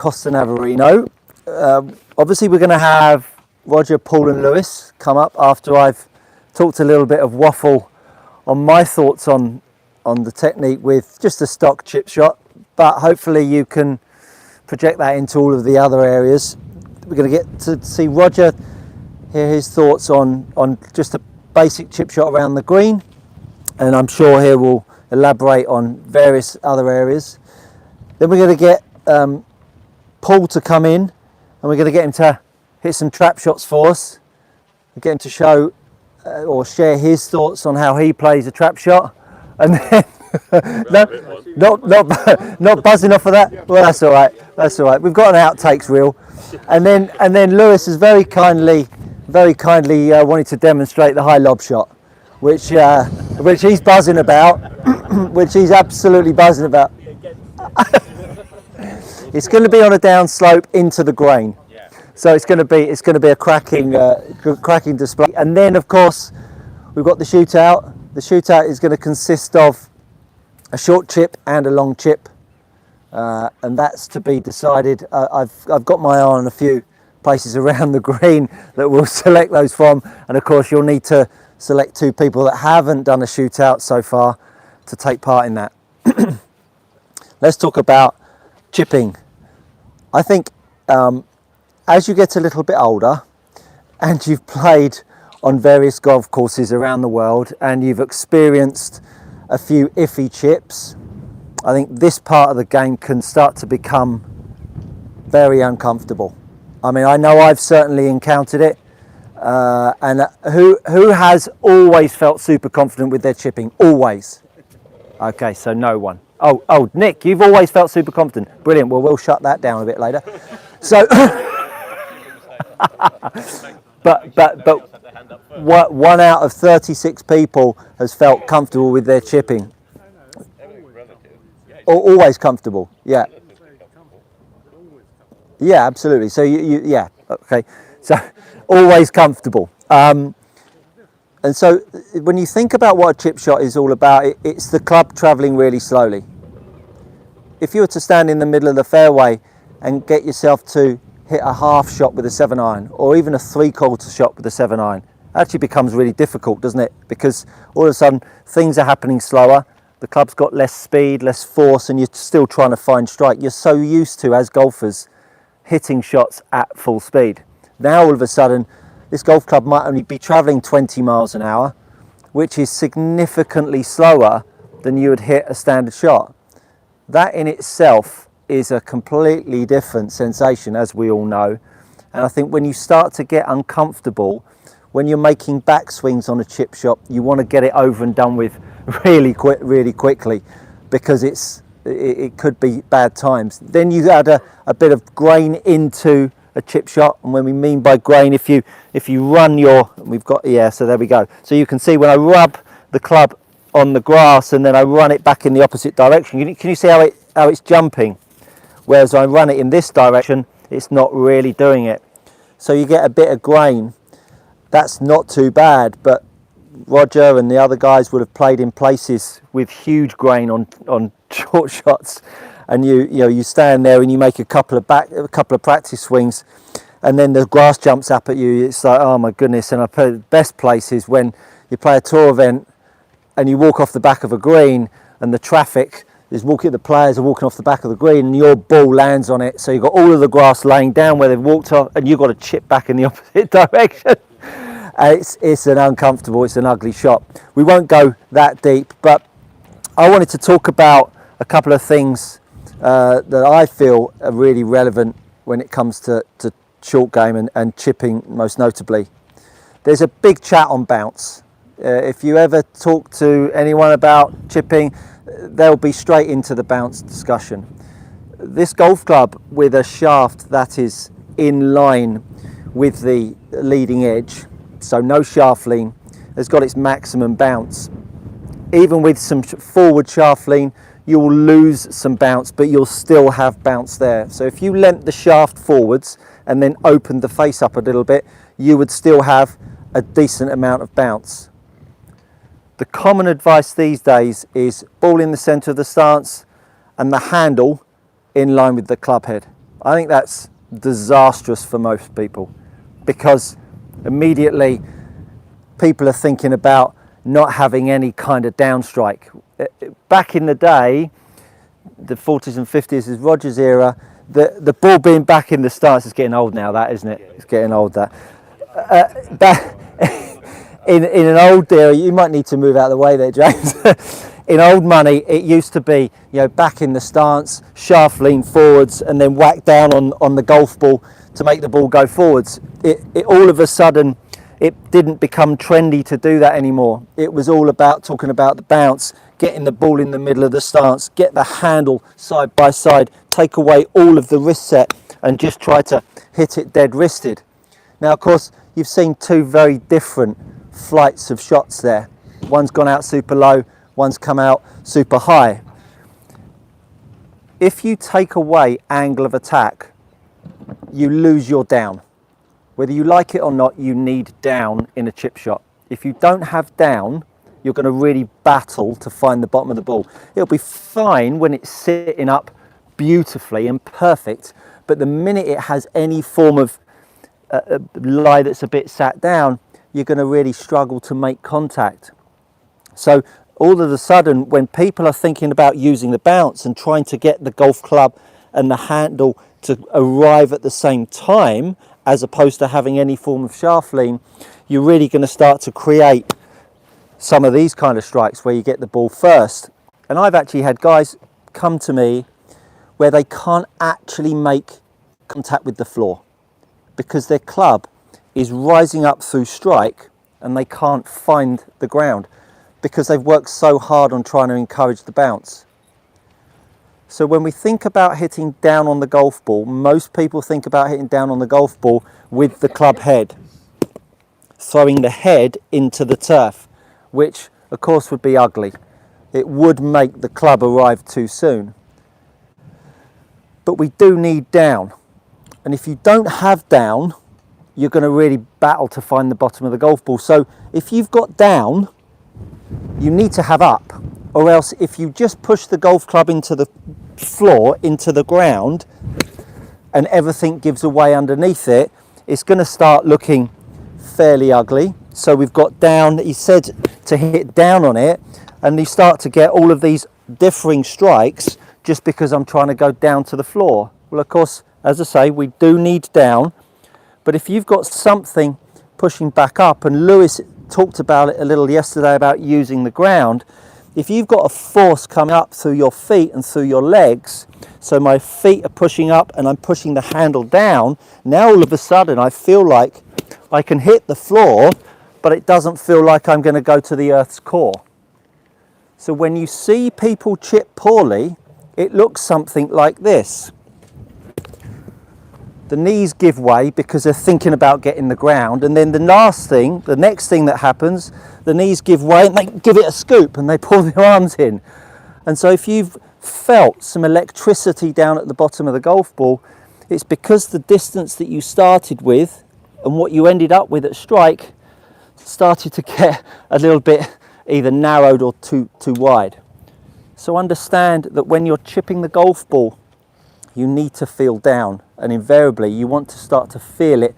Costa Navarino. Obviously we're going to have Roger, Paul and Lewis come up after I've talked a little bit of waffle on my thoughts on the technique with just a stock chip shot, but hopefully you can project that into all of the other areas. We're going to get to see Roger, hear his thoughts on just a basic chip shot around the green, and I'm sure he will elaborate on various other areas. Then we're going to get Paul to come in, and we're going to get him to hit some trap shots for us. We'll get him to show or share his thoughts on how he plays a trap shot, and then not buzzing off of that. Well, that's all right. That's all right. We've got an outtakes reel, and then Lewis has very kindly wanted to demonstrate the high lob shot, which he's buzzing about, which he's absolutely buzzing about. It's going to be on a down slope into the grain, so it's going to be a cracking display. And then of course we've got the shootout. The shootout is going to consist of a short chip and a long chip, and that's to be decided. I've got my eye on a few places around the green that we'll select those from, and of course you'll need to select 2 people that haven't done a shootout so far to take part in that. Let's talk about chipping. I think as you get a little bit older and you've played on various golf courses around the world and you've experienced a few iffy chips, I think this part of the game can start to become very uncomfortable. I mean, I know I've certainly encountered it. And who has always felt super confident with their chipping? Always. Okay, so no one. Oh, Nick, you've always felt super confident. Brilliant. Well, we'll shut that down a bit later. So, but one out of 36 people has felt comfortable with their chipping. Always comfortable. Yeah. Yeah, absolutely. So yeah. Okay. So always comfortable. And so when you think about what a chip shot is all about, it's the club travelling really slowly. If you were to stand in the middle of the fairway and get yourself to hit a half shot with a 7-iron, or even a 3/4 shot with a 7-iron, actually becomes really difficult, doesn't it? Because all of a sudden things are happening slower, the club's got less speed, less force, and you're still trying to find strike. You're so used to, as golfers, hitting shots at full speed. Now all of a sudden this golf club might only be travelling 20 miles an hour, which is significantly slower than you would hit a standard shot. That in itself is a completely different sensation, as we all know. And I think when you start to get uncomfortable, when you're making backswings on a chip shot, you want to get it over and done with really quickly, because it could be bad times. Then you add a bit of grain into a chip shot, and when we mean by grain, if you run so there we go. So you can see when I rub the club on the grass and then I run it back in the opposite direction, can you see how it's jumping? Whereas I run it in this direction, it's not really doing it. So you get a bit of grain. That's not too bad, but Roger and the other guys would have played in places with huge grain on short shots, and you stand there and you make a couple of practice swings, and then the grass jumps up at you. It's like, oh my goodness. And I play the best place is when you play a tour event and you walk off the back of a green, and the traffic is the players are walking off the back of the green, and your ball lands on it, so you've got all of the grass laying down where they've walked off, and you've got to chip back in the opposite direction. It's an ugly shot. We won't go that deep, but I wanted to talk about a couple of things that I feel are really relevant when it comes to short game and chipping, most notably. There's a big chat on bounce. If you ever talk to anyone about chipping, they'll be straight into the bounce discussion. This golf club, with a shaft that is in line with the leading edge, so no shaft lean, has got its maximum bounce. Even with some forward shaft lean, you'll lose some bounce, but you'll still have bounce there. So if you leant the shaft forwards and then opened the face up a little bit, you would still have a decent amount of bounce. The common advice these days is ball in the centre of the stance and the handle in line with the club head. I think that's disastrous for most people, because immediately people are thinking about not having any kind of downstrike. Back in the day, the 40s and 50s is Roger's era, the ball being back in the stance is getting old now, that, isn't it? It's getting old, that. In an old era, you might need to move out of the way there, James. In old money, it used to be, back in the stance, shaft lean forwards, and then whack down on the golf ball to make the ball go forwards. It all of a sudden, it didn't become trendy to do that anymore. It was all about talking about the bounce, getting the ball in the middle of the stance, get the handle side by side, take away all of the wrist set, and just try to hit it dead wristed. Now, of course, you've seen two very different flights of shots there. One's gone out super low, one's come out super high. If you take away angle of attack, you lose your down. Whether you like it or not, you need down in a chip shot. If you don't have down, you're going to really battle to find the bottom of the ball. It'll be fine when it's sitting up beautifully and perfect, but the minute it has any form of lie that's a bit sat down, you're going to really struggle to make contact. So all of a sudden, when people are thinking about using the bounce and trying to get the golf club and the handle to arrive at the same time, as opposed to having any form of shaft lean, you're really going to start to create some of these kind of strikes where you get the ball first. And I've actually had guys come to me where they can't actually make contact with the floor because their club is rising up through strike and they can't find the ground because they've worked so hard on trying to encourage the bounce. So when we think about hitting down on the golf ball, most people think about hitting down on the golf ball with the club head, throwing the head into the turf, which of course would be ugly. It would make the club arrive too soon. But we do need down. And if you don't have down, you're going to really battle to find the bottom of the golf ball. So if you've got down, you need to have up. Or else if you just push the golf club into the floor, into the ground, and everything gives away underneath it, it's going to start looking fairly ugly. So we've got down, he said to hit down on it, and you start to get all of these differing strikes just because I'm trying to go down to the floor. Well, of course, as I say, we do need down, but if you've got something pushing back up, and Lewis talked about it a little yesterday about using the ground, if you've got a force coming up through your feet and through your legs, so my feet are pushing up and I'm pushing the handle down, now all of a sudden I feel like I can hit the floor, but it doesn't feel like I'm going to go to the earth's core. So when you see people chip poorly, it looks something like this. The knees give way because they're thinking about getting the ground, and then the next thing that happens, the knees give way and they give it a scoop and they pull their arms in. And so if you've felt some electricity down at the bottom of the golf ball, it's because the distance that you started with and what you ended up with at strike started to get a little bit either narrowed or too wide. So understand that when you're chipping the golf ball, you need to feel down, and invariably you want to start to feel it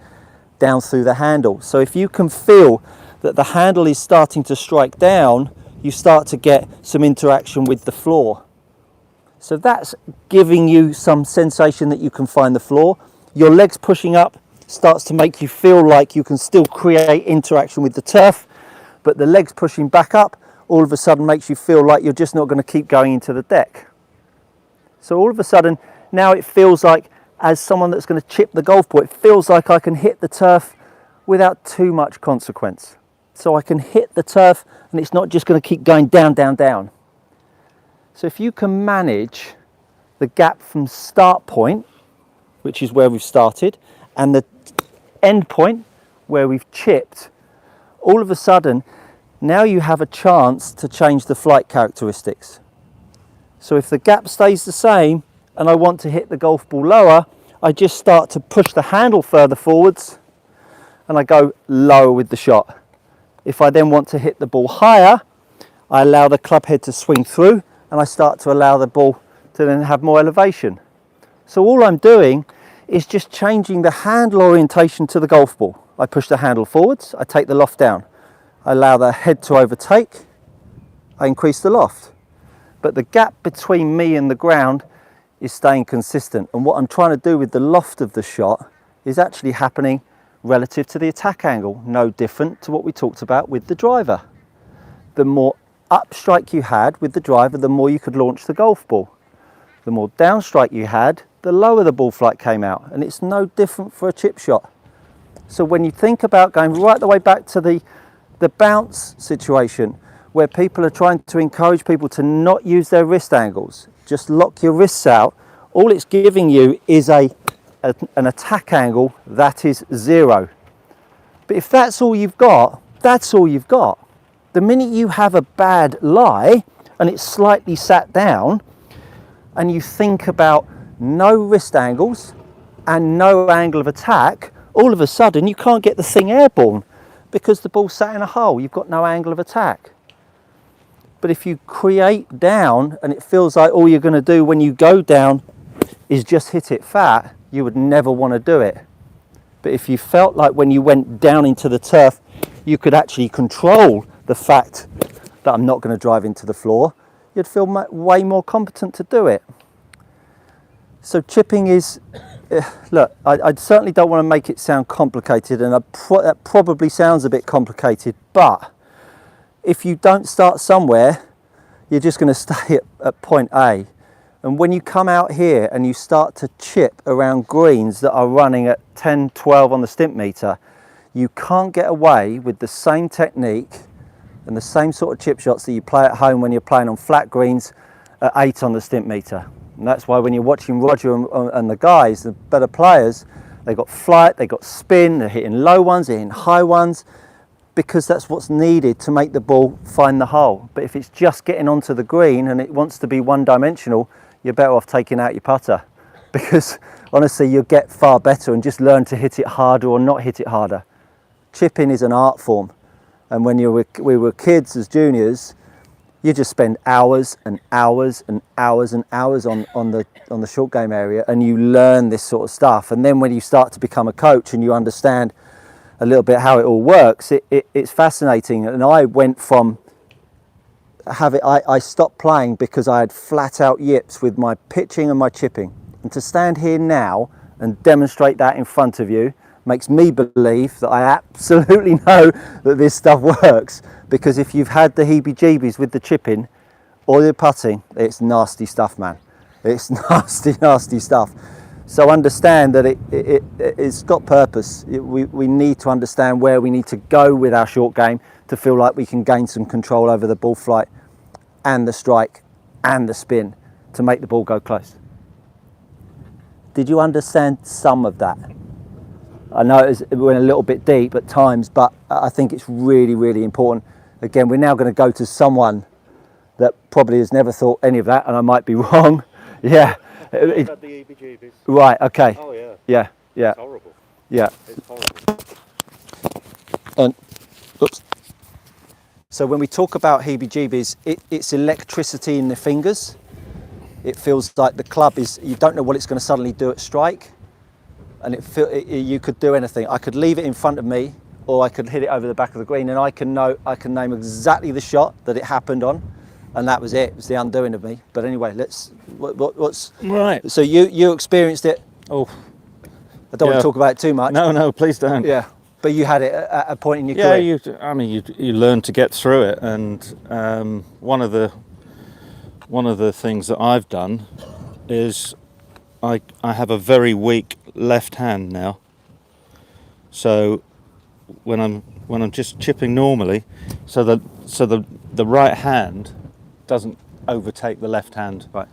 down through the handle. So if you can feel that the handle is starting to strike down, you start to get some interaction with the floor. So that's giving you some sensation that you can find the floor. Your legs pushing up starts to make you feel like you can still create interaction with the turf, but the legs pushing back up all of a sudden makes you feel like you're just not going to keep going into the deck. So all of a sudden, now it feels like, as someone that's going to chip the golf ball, it feels like I can hit the turf without too much consequence. So I can hit the turf and it's not just going to keep going down, down, down. So if you can manage the gap from start point, which is where we've started, and the end point where we've chipped, all of a sudden, now you have a chance to change the flight characteristics. So if the gap stays the same, and I want to hit the golf ball lower, I just start to push the handle further forwards and I go lower with the shot. If I then want to hit the ball higher, I allow the club head to swing through and I start to allow the ball to then have more elevation. So all I'm doing is just changing the handle orientation to the golf ball. I push the handle forwards, I take the loft down. I allow the head to overtake, I increase the loft. But the gap between me and the ground is staying consistent. And what I'm trying to do with the loft of the shot is actually happening relative to the attack angle, no different to what we talked about with the driver. The more upstrike you had with the driver, the more you could launch the golf ball. The more downstrike you had, the lower the ball flight came out, and it's no different for a chip shot. So when you think about going right the way back to the bounce situation, where people are trying to encourage people to not use their wrist angles, just lock your wrists out, all it's giving you is an attack angle that is 0. But if that's all you've got, that's all you've got. The minute you have a bad lie and it's slightly sat down, and you think about no wrist angles and no angle of attack, all of a sudden you can't get the thing airborne because the ball sat in a hole. You've got no angle of attack. But if you create down and it feels like all you're going to do when you go down is just hit it fat, you would never want to do it. But if you felt like when you went down into the turf, you could actually control the fact that I'm not going to drive into the floor, you'd feel way more competent to do it. So chipping is, look, I certainly don't want to make it sound complicated, and that probably sounds a bit complicated, but if you don't start somewhere, you're just going to stay at point A. And when you come out here and you start to chip around greens that are running at 10, 12 on the stimp meter, you can't get away with the same technique and the same sort of chip shots that you play at home when you're playing on flat greens at 8 on the stimp meter. And that's why when you're watching Roger and the guys, the better players, they've got flight, they've got spin, they're hitting low ones, they're hitting high ones, because that's what's needed to make the ball find the hole. But if it's just getting onto the green and it wants to be one-dimensional, you're better off taking out your putter, because honestly you'll get far better and just learn to hit it harder or not hit it harder. Chipping is an art form. And when we were kids as juniors, you just spend hours and hours and hours and hours on the short game area, and you learn this sort of stuff. And then when you start to become a coach and you understand a little bit how it all works, it's fascinating. And I went from I stopped playing because I had flat out yips with my pitching and my chipping. And to stand here now and demonstrate that in front of you makes me believe that I absolutely know that this stuff works, because if you've had the heebie-jeebies with the chipping or the putting, it's nasty stuff, man. It's nasty, nasty stuff. So understand that it's got purpose. We need to understand where we need to go with our short game to feel like we can gain some control over the ball flight and the strike and the spin to make the ball go close. Did you understand some of that? I know it went a little bit deep at times, but I think it's really, really important. Again, we're now going to go to someone that probably has never thought any of that, and I might be wrong. Yeah. I've had the heebie-jeebies. Right, okay. Oh yeah. Yeah, yeah. It's horrible. Yeah. It's horrible. And, oops. So when we talk about heebie-jeebies, it's electricity in the fingers. It feels like the club is, you don't know what it's going to suddenly do at strike. And you could do anything. I could leave it in front of me, or I could hit it over the back of the green, and I can name exactly the shot that it happened on, and that was it. It was the undoing of me. But anyway, what's right? So you experienced it. Oh, I don't want to talk about it too much. No, please don't. Yeah, but you had it at a point in your career. You learn to get through it, and one of the things that I've done is I have a very weak left hand now. So when I'm just chipping normally, so the right hand doesn't overtake the left hand. Right.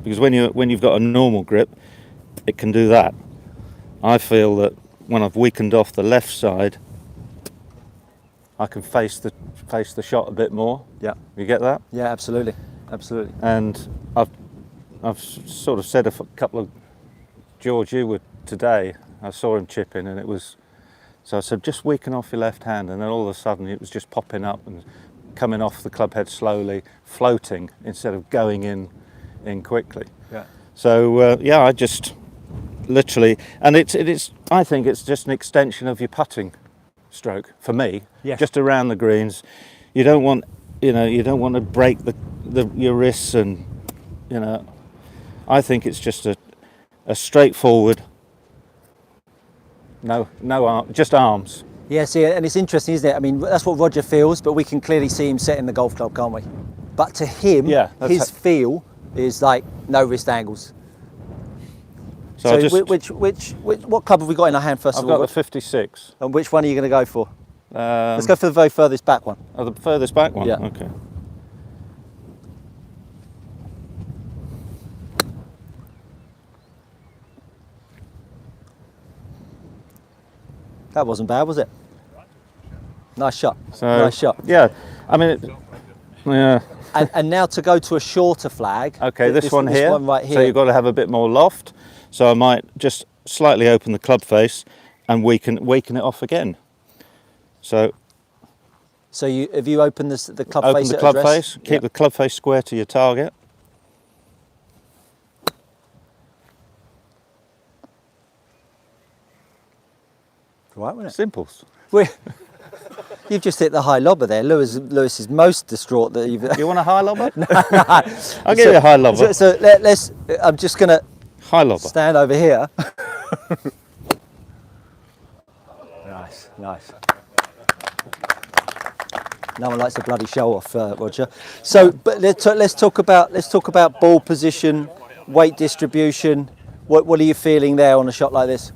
Because when you've got a normal grip, it can do that. I feel that when I've weakened off the left side, I can face the shot a bit more. Yeah. You get that? Yeah, absolutely. Absolutely. And I've sort of said a couple of, George, you were today, I saw him chipping, and it was, so I said, just weaken off your left hand, and then all of a sudden it was just popping up and coming off the club head slowly, floating instead of going in quickly. Yeah. So literally, and it's. I think it's just an extension of your putting stroke for me. Yes. Just around the greens. You don't want, you don't want to break your wrists, and I think it's just a straightforward. No just arms. Yeah, see, and it's interesting, isn't it? I mean, that's what Roger feels, but we can clearly see him setting the golf club, can't we? But to him, Yeah, his feel is like no wrist angles. So what club have we got in our hand first I've of all? got the 56. And which one are you going to go for? Let's go for the very furthest back one. Oh, the furthest back one? Yeah. Okay. That wasn't bad, was it? Nice shot. So, Nice shot. Yeah, I mean, yeah. And now to go to a shorter flag. Okay, this one here. This one right here. So you've got to have a bit more loft. So I might just slightly open the club face and weaken it off again. So have you opened the club open face the at club address? face, keep the club face square to your target. Right, wasn't it? Simples. You've just hit the high lobber there. Lewis is most distraught that you've. You want a high lobber? I'll give you a high lobber. So let's. I'm just gonna High lobber. stand over here. Nice. No one likes to bloody show off, Roger. So, but let's talk about ball position, weight distribution. What are you feeling there on a shot like this?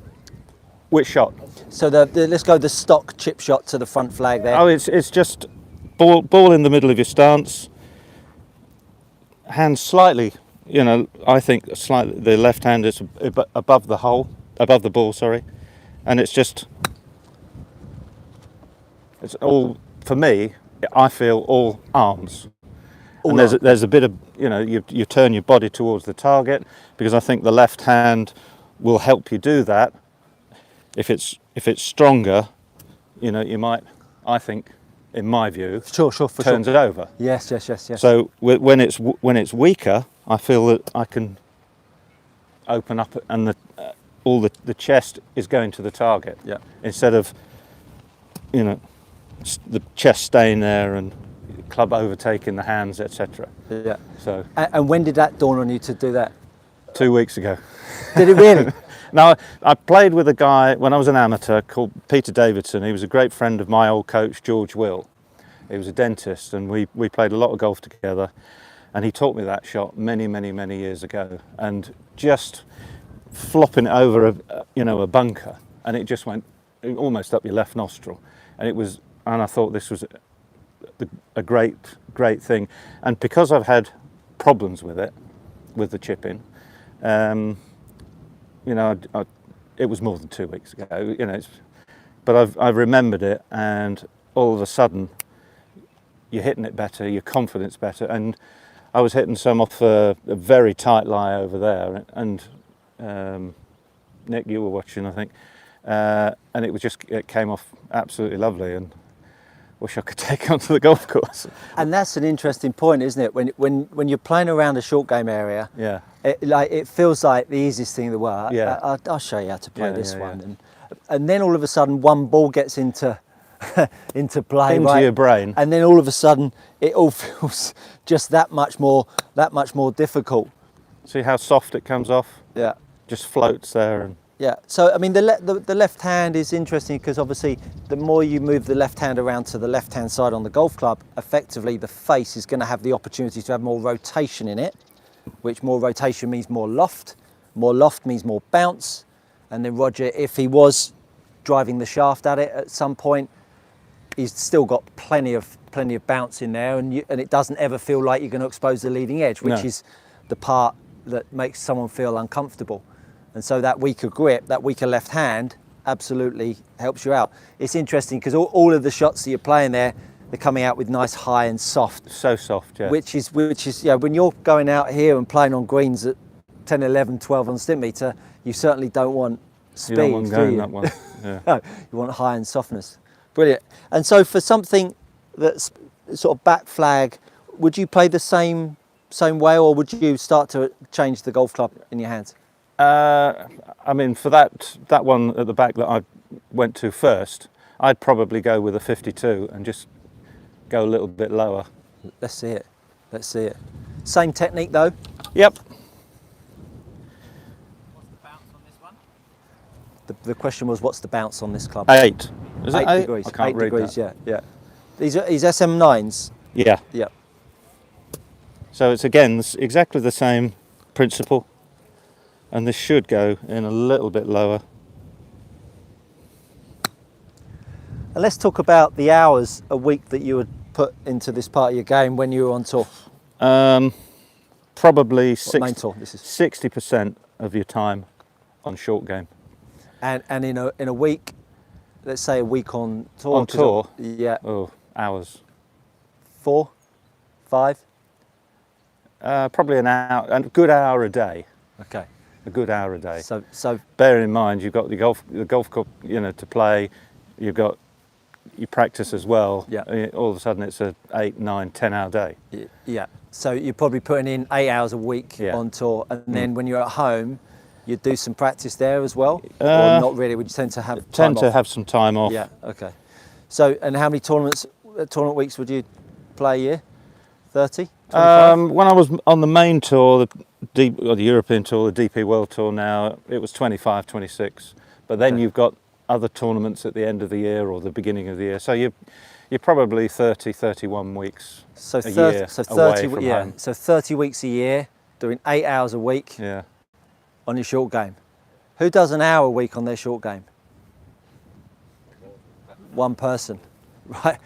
Which shot? So let's go the stock chip shot to the front flag there. Oh, it's just ball in the middle of your stance. Hands slightly, I think slightly. The left hand is above the ball. Sorry, and it's all for me. I feel all arms. And there's a bit of you turn your body towards the target, because I think the left hand will help you do that. If it's stronger, you might, I think, in my view, Sure, turns it over. Yes. So when it's weaker, I feel that I can open up, and all the chest is going to the target. Yeah. Instead of the chest staying there and club overtaking the hands, etc. Yeah. So. And when did that dawn on you to do that? 2 weeks ago. Did it really? Now, I played with a guy when I was an amateur called Peter Davidson. He was a great friend of my old coach, George Will. He was a dentist, and we played a lot of golf together. And he taught me that shot many, many, many years ago. And just flopping it over a bunker, and it just went almost up your left nostril. And I thought this was a great thing. And because I've had problems with the chipping, it was more than 2 weeks ago, but I've remembered it, and all of a sudden you're hitting it better, your confidence better. And I was hitting some off a very tight lie over there, and Nick, you were watching, I think, and it came off absolutely lovely, and wish I could take it onto the golf course. And that's an interesting point, isn't it? When you're playing around a short game area, Yeah. It feels like the easiest thing in the world. Yeah. I'll show you how to play this one. Yeah. And then all of a sudden one ball gets into play, Into right? your brain. And then all of a sudden it all feels just that much more difficult. See how soft it comes off? Yeah. Just floats there. And Yeah, so I mean the left hand is interesting, because obviously the more you move the left hand around to the left hand side on the golf club, effectively the face is going to have the opportunity to have more rotation in it, which more rotation means more loft means more bounce. And then Roger, if he was driving the shaft at it at some point, he's still got plenty of bounce in there, and it doesn't ever feel like you're going to expose the leading edge, which is the part that makes someone feel uncomfortable. And so that weaker grip, that weaker left hand, absolutely helps you out. It's interesting because all of the shots that you're playing there, they're coming out with nice high and soft. so soft, yeah. Which is when you're going out here and playing on greens at 10, 11, 12 on Stimpmeter, you certainly don't want speed, You don't want going do you? that one. Yeah. No, you want high and softness. Brilliant. And so for something that's sort of back flag, would you play the same way, or would you start to change the golf club in your hands? I mean, for that one at the back that I went to first, I'd probably go with a 52 and just go a little bit lower. Let's see it. Let's see it. Same technique though. Yep. What's the bounce on this one? The question was, what's the bounce on this club? 8. Is it 8 degrees. I can't 8 read degrees. that. Yeah. These SM9s. Yeah. Yeah. So it's again exactly the same principle, and this should go in a little bit lower. And let's talk about the hours a week that you would put into this part of your game when you were on tour. Probably Main tour, this is. 60% of your time on short game. And in a week, let's say a week on tour. On tour? Yeah. Oh, hours. 4, 5. Probably an hour, a good hour a day. Okay. A good hour a day. So Bear in mind, you've got the golf cup, to play. You've got you practice as well. Yeah. All of a sudden, it's a 8, 9, 10 hour day. yeah. So you're probably putting in 8 hours a week on tour, and then when you're at home, you do some practice there as well, or not really? Would you tend to have time off? have some time off. Yeah. Okay. So, and how many tournament weeks would you play a year? 30? 25? When I was on the main tour, the European tour, the DP World Tour now, it was 25, 26. But then you've got other tournaments at the end of the year or the beginning of the year. So you're probably 30, 31 weeks So a 30, year so 30, away from yeah. home. So 30 weeks a year, doing 8 hours a week Yeah. on your short game. Who does an hour a week on their short game? One person, right?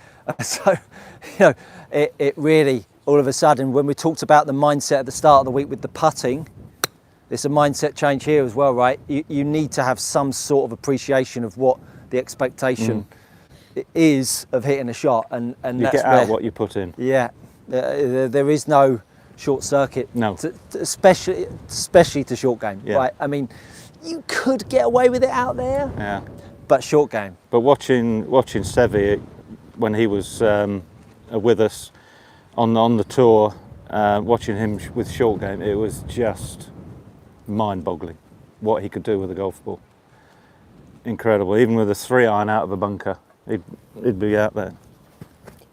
So, it really, all of a sudden, when we talked about the mindset at the start of the week with the putting, there's a mindset change here as well, right? You need to have some sort of appreciation of what the expectation is of hitting a shot, and You that's get out what you put in. Yeah, there is no short circuit. No. Especially to short game, Yeah. right? I mean, you could get away with it out there, Yeah. but short game. But watching Sevi when he was with us on the tour, watching him with short game, it was just mind-boggling what he could do with a golf ball. Incredible. Even with a 3-iron out of a bunker, he'd be out there.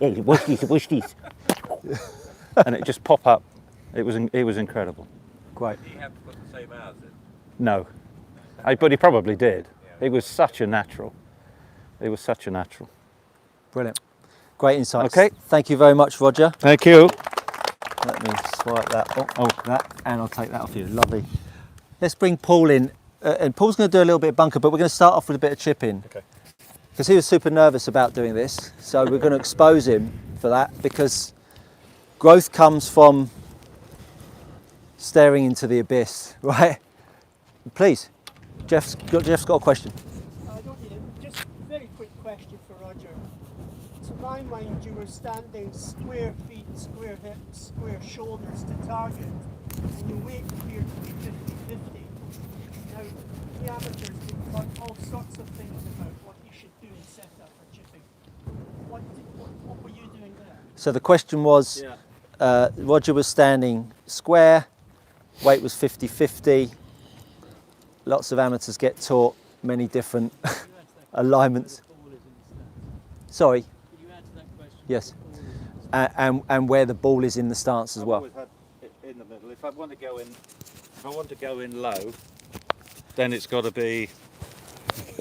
Hey, watch this. And it just pop up. It was incredible. Great. Do you have to put the same hours in? No, but he probably did. He was such a natural. Brilliant. Great insights. Okay. Thank you very much, Roger. Thank you. Let me swipe that off, that, and I'll take that off you. Lovely. Let's bring Paul in. And Paul's going to do a little bit of bunker, but we're going to start off with a bit of chipping. Okay. Because he was super nervous about doing this. So we're going to expose him for that, because growth comes from staring into the abyss, right? Please, Jeff's got a question. I don't need it. Just a very quick question for Roger. To my mind, you were standing square feet, square hips, square shoulders to target, and your weight appeared to be 50-50. Now, the amateurs can talk all sorts of things about what you should do in setup for chipping. What were you doing there? So the question was, Roger was standing square, weight was 50-50. Lots of amateurs get taught many different alignments. Sorry. Could you add to that question? Yes. And where the ball is in the stance as well. I've always had it in the middle. If I want to go in low, then it's got to be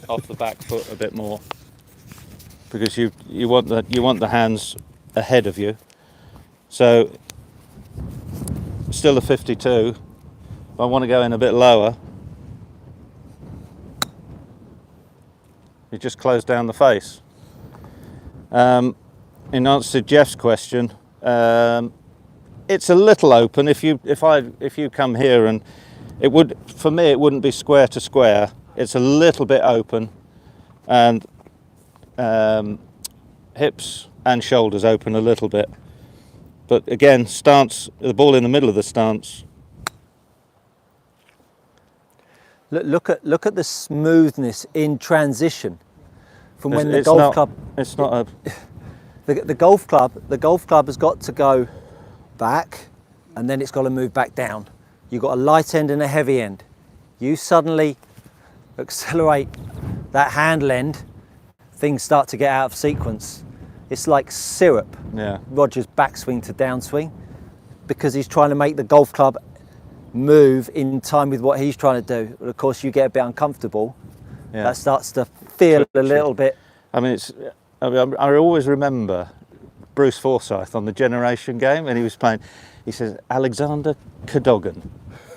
off the back foot a bit more, because you want the hands ahead of you. So still a 52. If I want to go in a bit lower, you just close down the face. In answer to Jeff's question, it's a little open. If you come here, and it would, for me, it wouldn't be square to square. It's a little bit open, and hips and shoulders open a little bit. But again, stance, the ball in the middle of the stance. Look at the smoothness in transition from when the It's golf not- club. It's not a. The golf club has got to go back, and then it's got to move back down. You've got a light end and a heavy end. You suddenly accelerate that handle end, things start to get out of sequence. It's like syrup. Yeah. Roger's backswing to downswing, because he's trying to make the golf club move in time with what he's trying to do. But of course, you get a bit uncomfortable. Yeah. That starts to feel a little bit. I mean, I always remember Bruce Forsyth on the Generation game, and he was playing. He says Alexander Cadogan.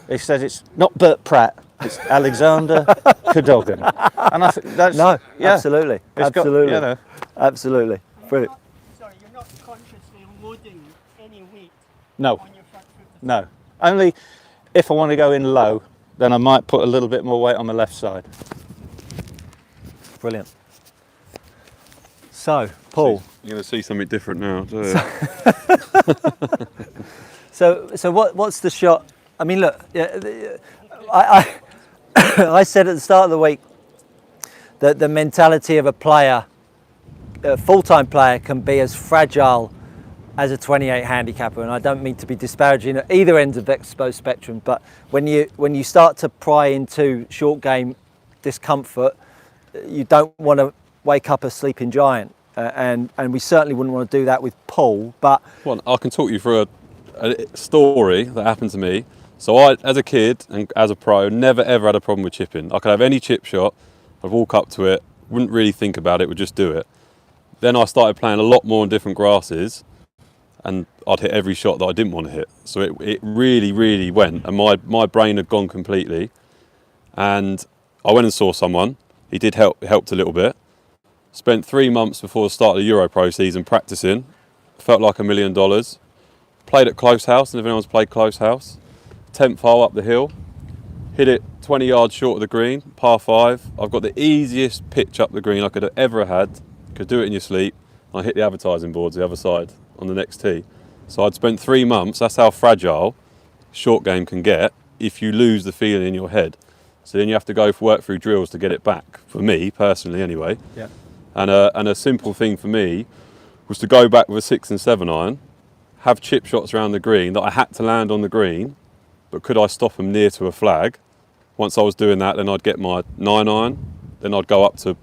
He says it's not Bert Pratt. It's Alexander Cadogan. And I think that's Absolutely, It's got, absolutely, you know, absolutely. Brilliant. Sorry, you're not consciously loading any weight no, on your front foot. no. Only if I want to go in low, then I might put a little bit more weight on the left side. Brilliant. So, Paul. You're going to see something different now. So what's the shot? I mean, look, I I said at the start of the week that the mentality of a player, a full-time player, can be as fragile as a 28 handicapper, and I don't mean to be disparaging at either ends of the exposed spectrum, but when you start to pry into short game discomfort, you don't want to wake up a sleeping giant, and we certainly wouldn't want to do that with Paul. But well, I can talk you through a story that happened to me. So I, as a kid and as a pro, never ever had a problem with chipping. I could have any chip shot, I'd walk up to it, wouldn't really think about it, would just do it. Then I started playing a lot more on different grasses, and I'd hit every shot that I didn't want to hit. So it really, really went, and my brain had gone completely. And I went and saw someone. He did helped a little bit. Spent 3 months before the start of the Euro Pro season practicing. Felt like $1 million. Played at Close House, and if anyone's played Close House, 10th hole up the hill. Hit it 20 yards short of the green, par 5. I've got the easiest pitch up the green I could have ever had. Could do it in your sleep. I hit the advertising boards the other side on the next tee. So I'd spent 3 months. That's how fragile short game can get if you lose the feeling in your head. So then you have to go work through drills to get it back. For me, personally, anyway. yeah, And a simple thing for me was to go back with a 6 and 7 iron, have chip shots around the green that I had to land on the green, but could I stop them near to a flag? Once I was doing that, then I'd get my 9 iron, then I'd go up to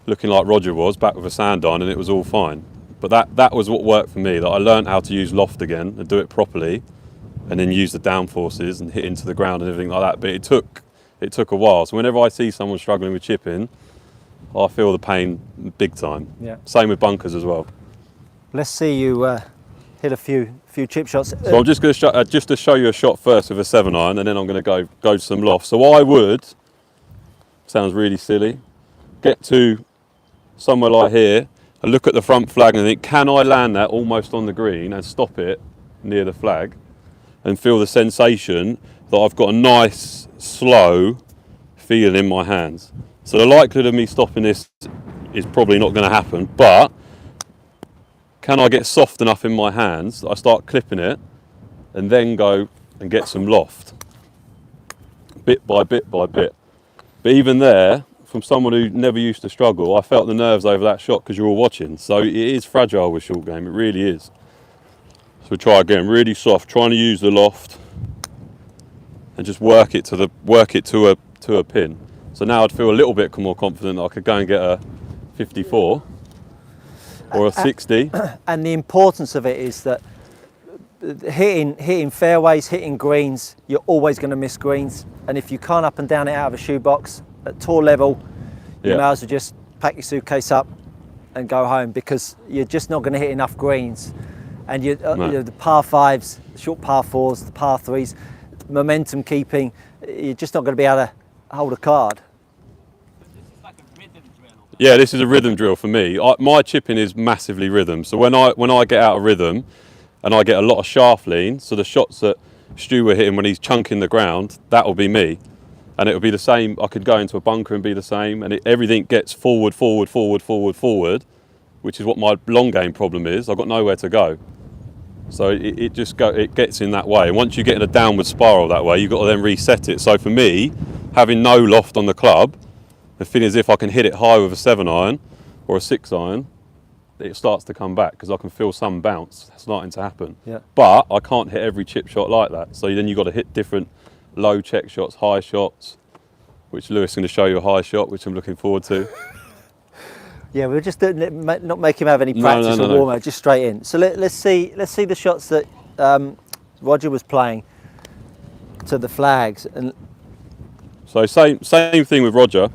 looking like Roger was, back with a sand iron, and it was all fine. But that was what worked for me, that I learned how to use loft again and do it properly, and then use the downforces and hit into the ground and everything like that. But it took a while. So whenever I see someone struggling with chipping, I feel the pain big time. yeah. Same with bunkers as well. Let's see you hit a few chip shots. So I'm just going to just to show you a shot first with a 7 iron, and then I'm going to go to some loft. So I would, sounds really silly, get to somewhere like here, and look at the front flag and think, can I land that almost on the green and stop it near the flag, and feel the sensation that I've got a nice slow feel in my hands. So the likelihood of me stopping this is probably not going to happen, but can I get soft enough in my hands that I start clipping it and then go and get some loft, bit by bit by bit. But even there, from someone who never used to struggle, I felt the nerves over that shot because you're all watching. So it is fragile with short game, it really is. So we try again, really soft, trying to use the loft and just work it to a pin. So now I'd feel a little bit more confident that I could go and get a 54 or a 60. And the importance of it is that hitting fairways, hitting greens, you're always going to miss greens. And if you can't up and down it out of a shoebox at tour level, you may as well just pack your suitcase up and go home, because you're just not going to hit enough greens. And you know, the par 5s, the short par 4s, the par 3s, momentum keeping, you're just not going to be able to hold a card. Yeah, this is a rhythm drill for me. My chipping is massively rhythm. So when I get out of rhythm and I get a lot of shaft lean, so the shots that Stu were hitting when he's chunking the ground, that will be me. And it will be the same. I could go into a bunker and be the same, and everything gets forward, forward, forward, forward, forward, which is what my long game problem is. I've got nowhere to go. So it gets in that way. And once you get in a downward spiral that way, you've got to then reset it. So for me, having no loft on the club, the feeling as if I can hit it high with a 7 iron or a 6 iron, it starts to come back because I can feel some bounce starting to happen. Yeah. But I can't hit every chip shot like that. So then you've got to hit different low check shots, high shots, which Lewis is going to show you a high shot, which I'm looking forward to. Yeah, we're just doing it, not make him have any No, practice no, or no. warm out, just straight in. So let's see the shots that Roger was playing to the flags, and So same thing with Roger.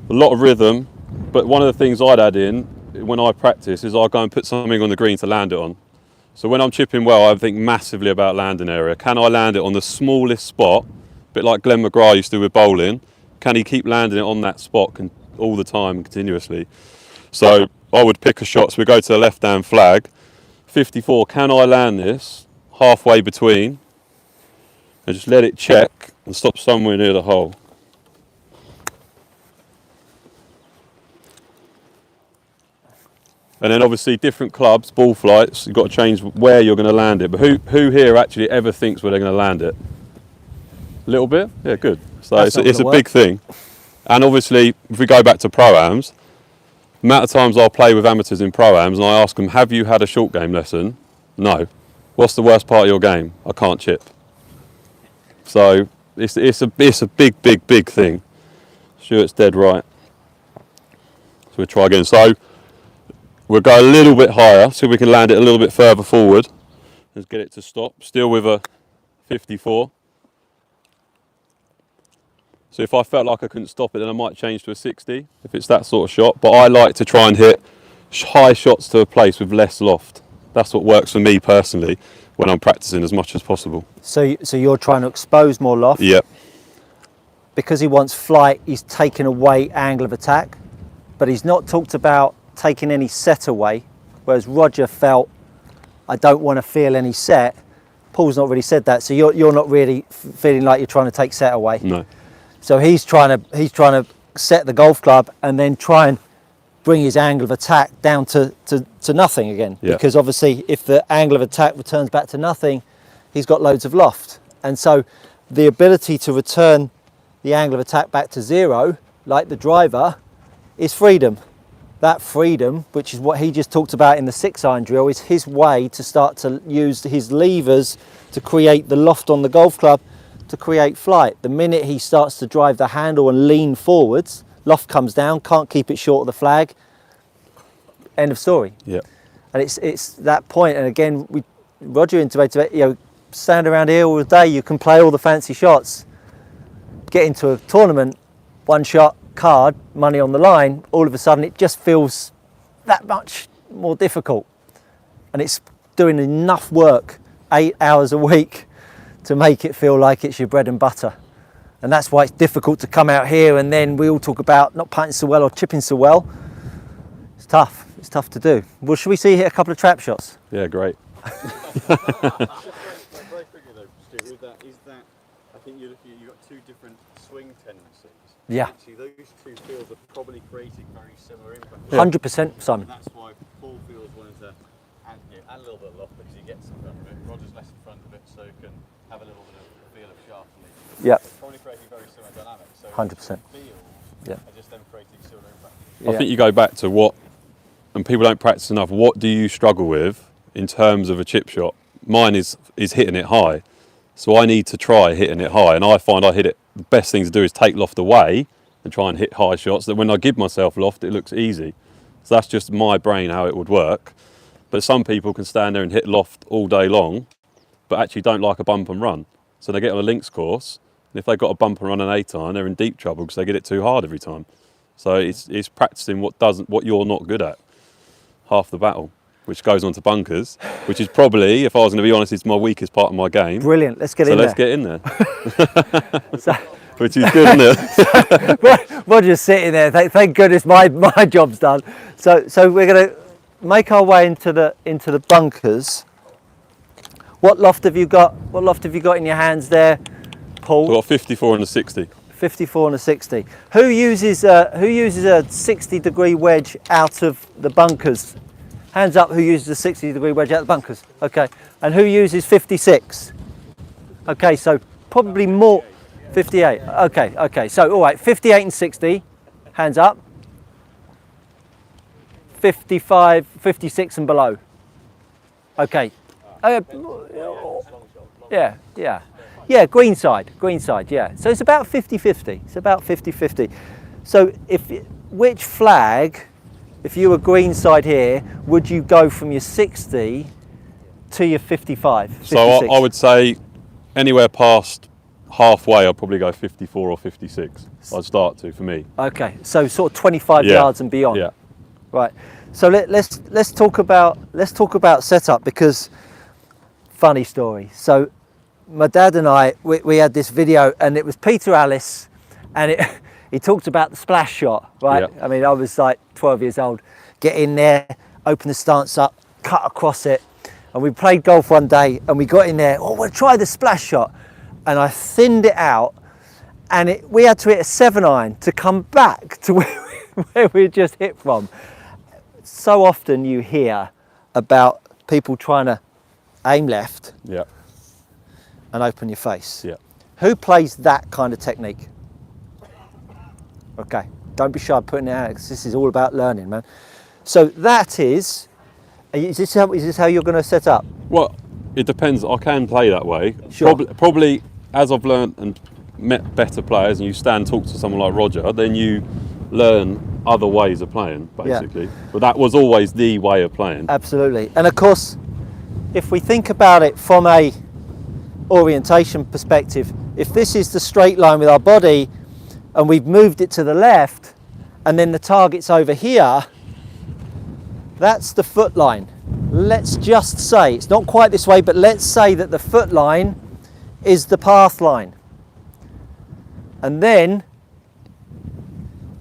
A lot of rhythm, but one of the things I'd add in when I practice is I go and put something on the green to land it on. So when I'm chipping well, I think massively about landing area. Can I land it on the smallest spot, a bit like Glenn McGrath used to do with bowling? Can he keep landing it on that spot all the time, continuously? So I would pick a shot. So we go to the left-hand flag. 54, can I land this halfway between? And just let it check and stop somewhere near the hole. And then obviously different clubs, ball flights, you've got to change where you're going to land it. But who here actually ever thinks where they're going to land it? A little bit? Yeah, good. So That's it's a not big thing. And obviously, if we go back to Pro-Ams, the amount of times I'll play with amateurs in Pro-Ams and I ask them, have you had a short game lesson? No. What's the worst part of your game? I can't chip. So it's a big thing. Stuart's dead right. So we'll try again. So we'll go a little bit higher, so we can land it a little bit further forward. Let's get it to stop. Still with a 54. So if I felt like I couldn't stop it, then I might change to a 60, if it's that sort of shot. But I like to try and hit high shots to a place with less loft. That's what works for me personally when I'm practicing as much as possible. so you're trying to expose more loft. Yeah. Because he wants flight, he's taken away angle of attack, but he's not talked about taking any set away, whereas Roger felt, I don't want to feel any set. Paul's not really said that, so you're not really feeling like you're trying to take set away. No. So he's trying to set the golf club and then try and bring his angle of attack down to nothing again. Yeah. Because obviously if the angle of attack returns back to nothing, he's got loads of loft. And so the ability to return the angle of attack back to zero, like the driver, is freedom. That freedom, which is what he just talked about in the 6-iron drill, is his way to start to use his levers to create the loft on the golf club, to create flight. The minute he starts to drive the handle and lean forwards, loft comes down, can't keep it short of the flag, end of story. Yeah. And it's that point. And again, Roger intimated, stand around here all day, you can play all the fancy shots, get into a tournament, one shot, card, money on the line, all of a sudden it just feels that much more difficult. And it's doing enough work, 8 hours a week, to make it feel like it's your bread and butter. And that's why it's difficult to come out here and then we all talk about not putting so well or chipping so well. It's tough to do. Well, should we see hit a couple of trap shots? Yeah, great. Very quickly though, Stu, with that, is that, I think you've got two different swing tendencies. Yeah. Actually, those two fields are probably creating very similar impact. 100%, Simon. And that's why Paul feels wanting to add a little bit of loft because he gets in front of it. Roger's less in front of it, so he can have a little bit of a feel of shaft. Yeah. It's probably creating very similar dynamics. So 100%. Feels Yeah. are just them creating similar impact. I think you go back to what, and people don't practice enough, what do you struggle with in terms of a chip shot? Mine is hitting it high. So I need to try hitting it high, and I find I hit it, the best thing to do is take loft away and try and hit high shots, that when I give myself loft, it looks easy. So that's just my brain, how it would work. But some people can stand there and hit loft all day long, but actually don't like a bump and run. So they get on a links course, and if they've got a bump and run an 8-iron, they're in deep trouble because they get it too hard every time. So it's practicing what you're not good at, half the battle, which goes on to bunkers, which is probably, if I was going to be honest, it's my weakest part of my game. Brilliant. Let's get So in let's there. get in there. Which is good, isn't it? Roger's sitting there. Thank goodness my job's done. So we're going to make our way into the bunkers. What loft have you got? What loft have you got in your hands there, Paul? We've got a 54 and a 60. 54 and a 60. Who uses a 60-degree wedge out of the bunkers? Hands up. Who uses a 60-degree wedge out of the bunkers? Okay. And who uses 56? Okay. So probably more. 58. Okay. So all right. 58 and 60. Hands up. 55, 56 and below. Okay. Yeah. Yeah, green side, yeah. So it's about 50-50. It's about 50-50. So which flag, if you were green side here, would you go from your 60 to your 55? 56? So I would say anywhere past halfway, I'd probably go 54 or 56. I'd start to, for me. Okay, so sort of 25 Yeah. yards and beyond. Yeah. Right. So let's talk about setup, because funny story. So my dad and I, we had this video, and it was Peter Allis, and he talked about the splash shot, right? Yeah. I mean, I was like 12 years old. Get in there, open the stance up, cut across it, and we played golf one day, and we got in there. Oh, we'll try the splash shot, and I thinned it out, and we had to hit a 7-iron to come back to where we just hit from. So often you hear about people trying to aim left Yeah. and open your face. Yeah. Who plays that kind of technique? Okay, don't be shy putting it out, because this is all about learning, man. So that is this how you're going to set up? Well, it depends. I can play that way. Sure. Probably as I've learned and met better players, and you stand and talk to someone like Roger, then you learn other ways of playing, basically. But that was always the way of playing. Absolutely. And of course, if we think about it from a orientation perspective, if this is the straight line with our body and we've moved it to the left, and then the target's over here, that's the foot line. Let's just say, it's not quite this way, but let's say that the foot line is the path line. And then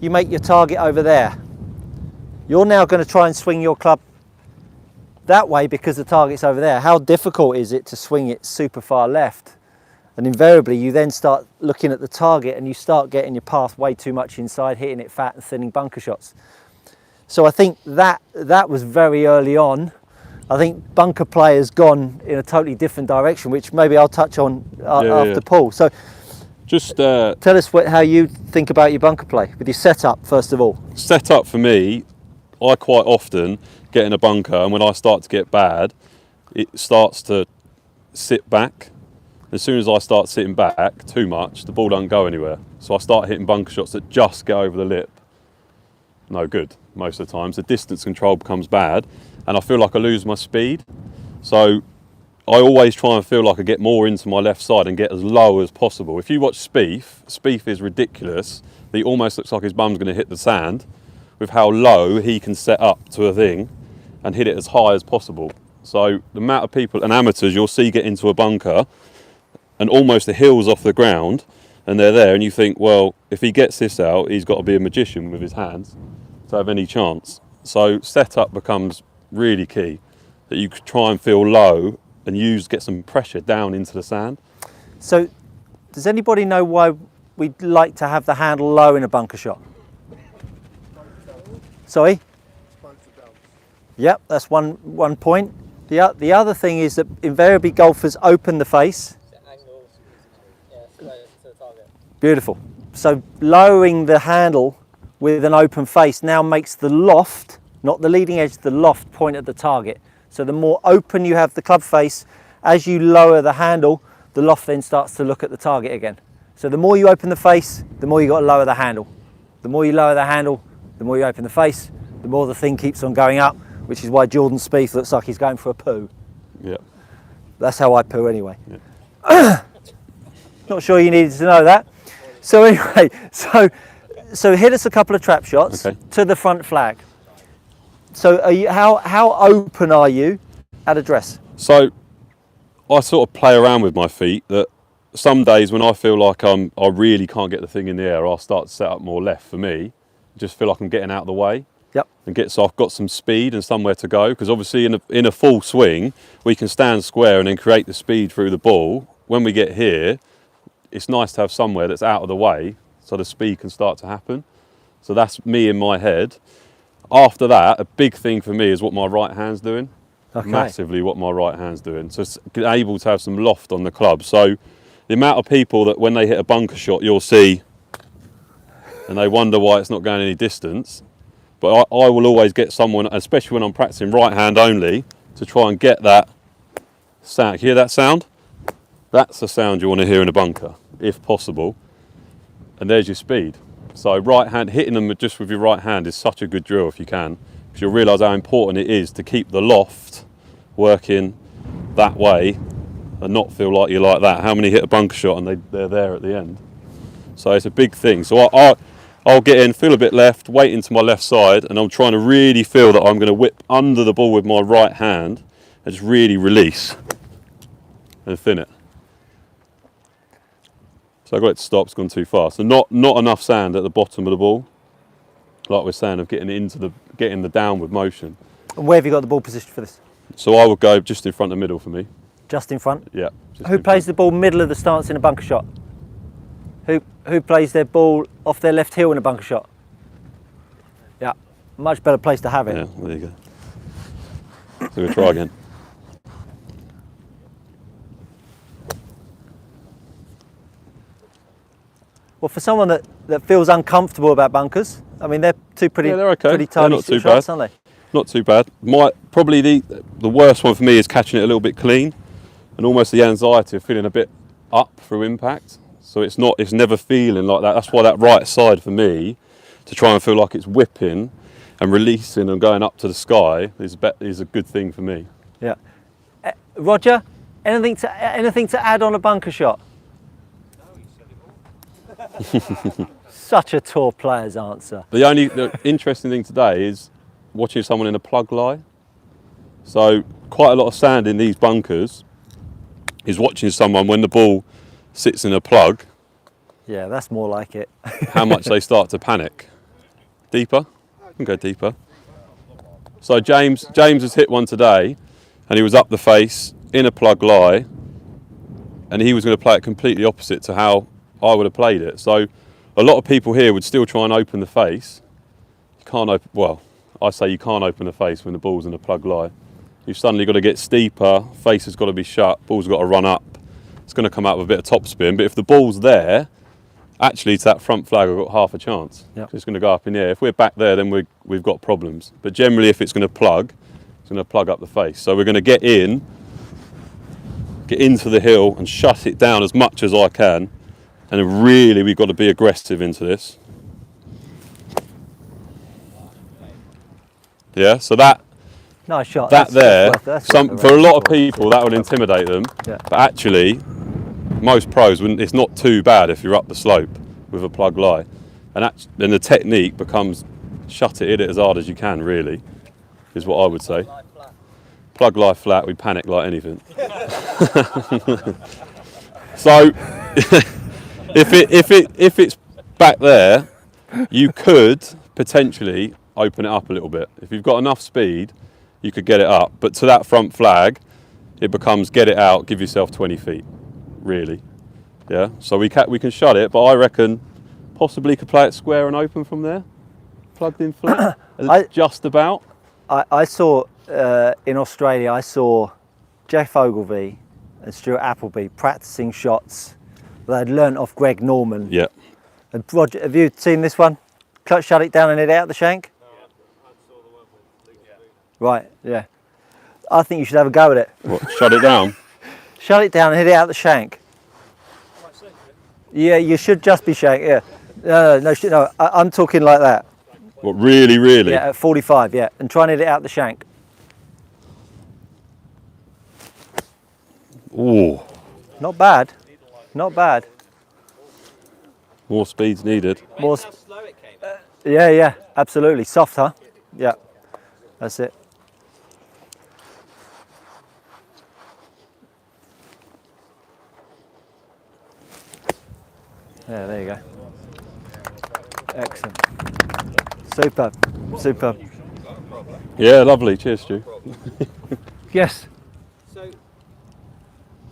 you make your target over there. You're now going to try and swing your club that way because the target's over there. How difficult is it to swing it super far left? And invariably you then start looking at the target and you start getting your path way too much inside, hitting it fat and thinning bunker shots. So I think that was very early on. I think bunker play has gone in a totally different direction, which maybe I'll touch on after Paul. So just tell us how you think about your bunker play with your setup first of all. Setup for me, I quite often get in a bunker, and when I start to get bad, it starts to sit back. As soon as I start sitting back too much, the ball doesn't go anywhere. So I start hitting bunker shots that just get over the lip. No good most of the times. The distance control becomes bad, and I feel like I lose my speed. So I always try and feel like I get more into my left side and get as low as possible. If you watch Spieth is ridiculous. He almost looks like his bum's going to hit the sand with how low he can set up to a thing and hit it as high as possible. So the amount of people and amateurs you'll see get into a bunker and almost the heels off the ground, and they're there, and you think, well, if he gets this out, he's got to be a magician with his hands to have any chance. So setup becomes really key, that you could try and feel low and get some pressure down into the sand. So does anybody know why we'd like to have the handle low in a bunker shot? Sorry? Yep, that's one point. The other thing is that invariably golfers open the face. Beautiful. So lowering the handle with an open face now makes the loft, not the leading edge, the loft point at the target. So the more open you have the club face, as you lower the handle, the loft then starts to look at the target again. So the more you open the face, the more you got to lower the handle. The more you lower the handle, the more you open the face, the more the thing keeps on going up, which is why Jordan Spieth looks like he's going for a poo. Yeah. That's how I poo anyway. Yeah. Not sure you needed to know that. So anyway, so hit us a couple of trap shots to the front flag. So how open are you at address? So I sort of play around with my feet. That some days when I feel like I really can't get the thing in the air, I'll start to set up more left for me. Just feel like I'm getting out of the way. Yep. And so I've got some speed and somewhere to go, because obviously in a full swing we can stand square and then create the speed through the ball. When we get here, it's nice to have somewhere that's out of the way so the speed can start to happen. So that's me in my head. After that, a big thing for me is what my right hand's doing. Okay. Massively what my right hand's doing. So it's able to have some loft on the club. So the amount of people that when they hit a bunker shot, you'll see, and they wonder why it's not going any distance. But I will always get someone, especially when I'm practicing right hand only, to try and get that sound. Hear that sound? That's the sound you want to hear in a bunker, if possible. And there's your speed. So right hand, hitting them just with your right hand is such a good drill if you can, because you'll realise how important it is to keep the loft working that way and not feel like you're like that. How many hit a bunker shot and they're there at the end? So it's a big thing. So I'll get in, feel a bit left, weight into my left side, and I'm trying to really feel that I'm going to whip under the ball with my right hand and just really release and thin it. So I got it to stop, it's gone too fast. And not enough sand at the bottom of the ball, like we're saying, of getting the downward motion. And where have you got the ball positioned for this? So I would go just in front of the middle for me. Just in front? Yeah. just Who in plays front. the ball middle of the stance in a bunker shot? Who plays their ball off their left heel in a bunker shot? Yeah, much better place to have it. Yeah, there you go. So we'll try again. Well, for someone that feels uncomfortable about bunkers, I mean, they're two pretty, Yeah, they're okay. pretty They're tiny not too shots, bad. aren't they? Not too bad. Probably the worst one for me is catching it a little bit clean, and almost the anxiety of feeling a bit up through impact. So it's never feeling like that. That's why that right side for me, to try and feel like it's whipping and releasing and going up to the sky, is a good thing for me. Yeah. Roger, anything to add on a bunker shot? Such a tour player's answer. The interesting thing today is watching someone in a plug lie. So quite a lot of sand in these bunkers is watching someone when the ball sits in a plug, Yeah, that's more like it. how much they start to panic. Deeper? I can go deeper. So James has hit one today, and he was up the face in a plug lie, and he was going to play it completely opposite to how I would have played it. So a lot of people here would still try and open the face. You can't open, well, I say you can't open the face when the ball's in a plug lie. You've suddenly got to get steeper, face has got to be shut, ball's got to run up. It's going to come out with a bit of topspin, but if the ball's there, actually to that front flag I've got half a chance. Yep. It's going to go up in the air. If we're back there, then we've got problems. But generally if it's going to plug, it's going to plug up the face. So we're going to get into the hill and shut it down as much as I can. And then really we've got to be aggressive into this. Yeah, so that Nice shot. that there, that's worth the for a lot of rating. people that would intimidate them, Yeah. but actually most pros wouldn't. It's not too bad if you're up the slope with a plug lie, and then the technique becomes shut it, hit it as hard as you can. Really, is what I would say. Plug lie flat, we panic like anything. So if it's back there, you could potentially open it up a little bit. If you've got enough speed, you could get it up. But to that front flag, it becomes get it out, give yourself 20 feet, really. Yeah. So we can shut it, but I reckon possibly could play it square and open from there, plugged in flat, just about. I saw in Australia, I saw Jeff Ogilvie and Stuart Appleby practicing shots that they'd learnt off Greg Norman. Yeah. And Roger, have you seen this one? Shut it down and hit it out the shank? Right, yeah. I think you should have a go at it. What, shut it down? Shut it down and hit it out the shank. Yeah, you should just be shank, yeah. No, I'm talking like that. What, really, really? Yeah, at 45, yeah. And try and hit it out the shank. Ooh, Not bad. Not bad. more speed's needed. More How slow it came. Yeah, absolutely. Soft, huh? Yeah, that's it. Yeah, there you go. Excellent. Superb. Yeah, lovely. Cheers, Stu. Yes. So,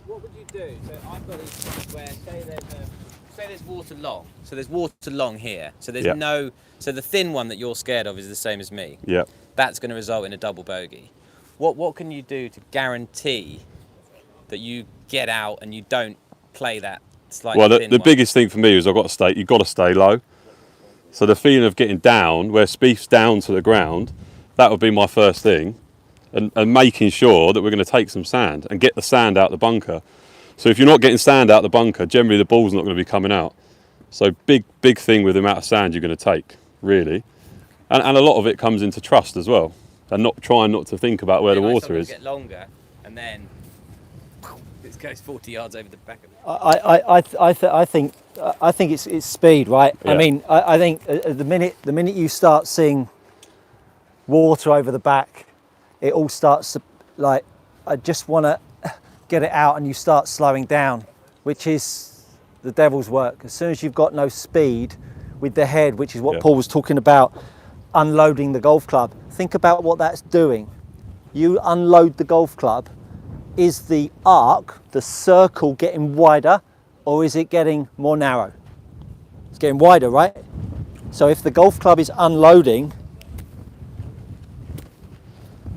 what would you do? So I've got these spots where say there's water long. So there's water long here. So there's Yeah. So the thin one that you're scared of is the same as me. Yeah. That's going to result in a double bogey. What can you do to guarantee that you get out and you don't play that slightly Well, thin the one? biggest thing for me is you've got to stay low. So the feeling of getting down, where Spieth's down to the ground, that would be my first thing, and making sure that we're going to take some sand and get the sand out the bunker. So if you're not getting sand out the bunker, generally the ball's not going to be coming out. So big thing with the amount of sand you're going to take, really. And a lot of it comes into trust as well, and trying not to think about where the water is. Get longer, and then it goes 40 yards over the back of it. I think it's speed, right? Yeah. I mean, I think the minute you start seeing water over the back, it all starts to, like, I just want to get it out, and you start slowing down, which is the devil's work. As soon as you've got no speed with the head, which is what Paul was talking about, unloading the golf club, think about what that's doing. You unload the golf club, is the arc, the circle, getting wider, or is it getting more narrow? It's getting wider, right? So if the golf club is unloading,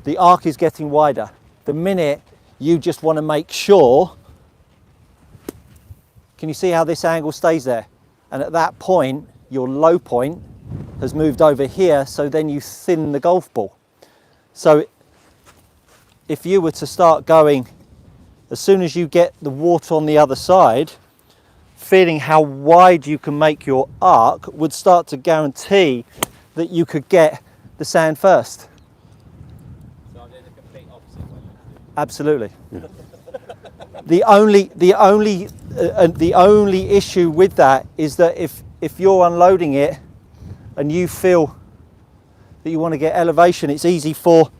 the arc is getting wider. The minute you just want to make sure, can you see how this angle stays there? And at that point, your low point has moved over here, so then you thin the golf ball. So if you were to start going, as soon as you get the water on the other side, feeling how wide you can make your arc would start to guarantee that you could get the sand first. So I'm doing the complete opposite way. Absolutely. The only issue with that is that if you're unloading it and you feel that you want to get elevation, it's easy for,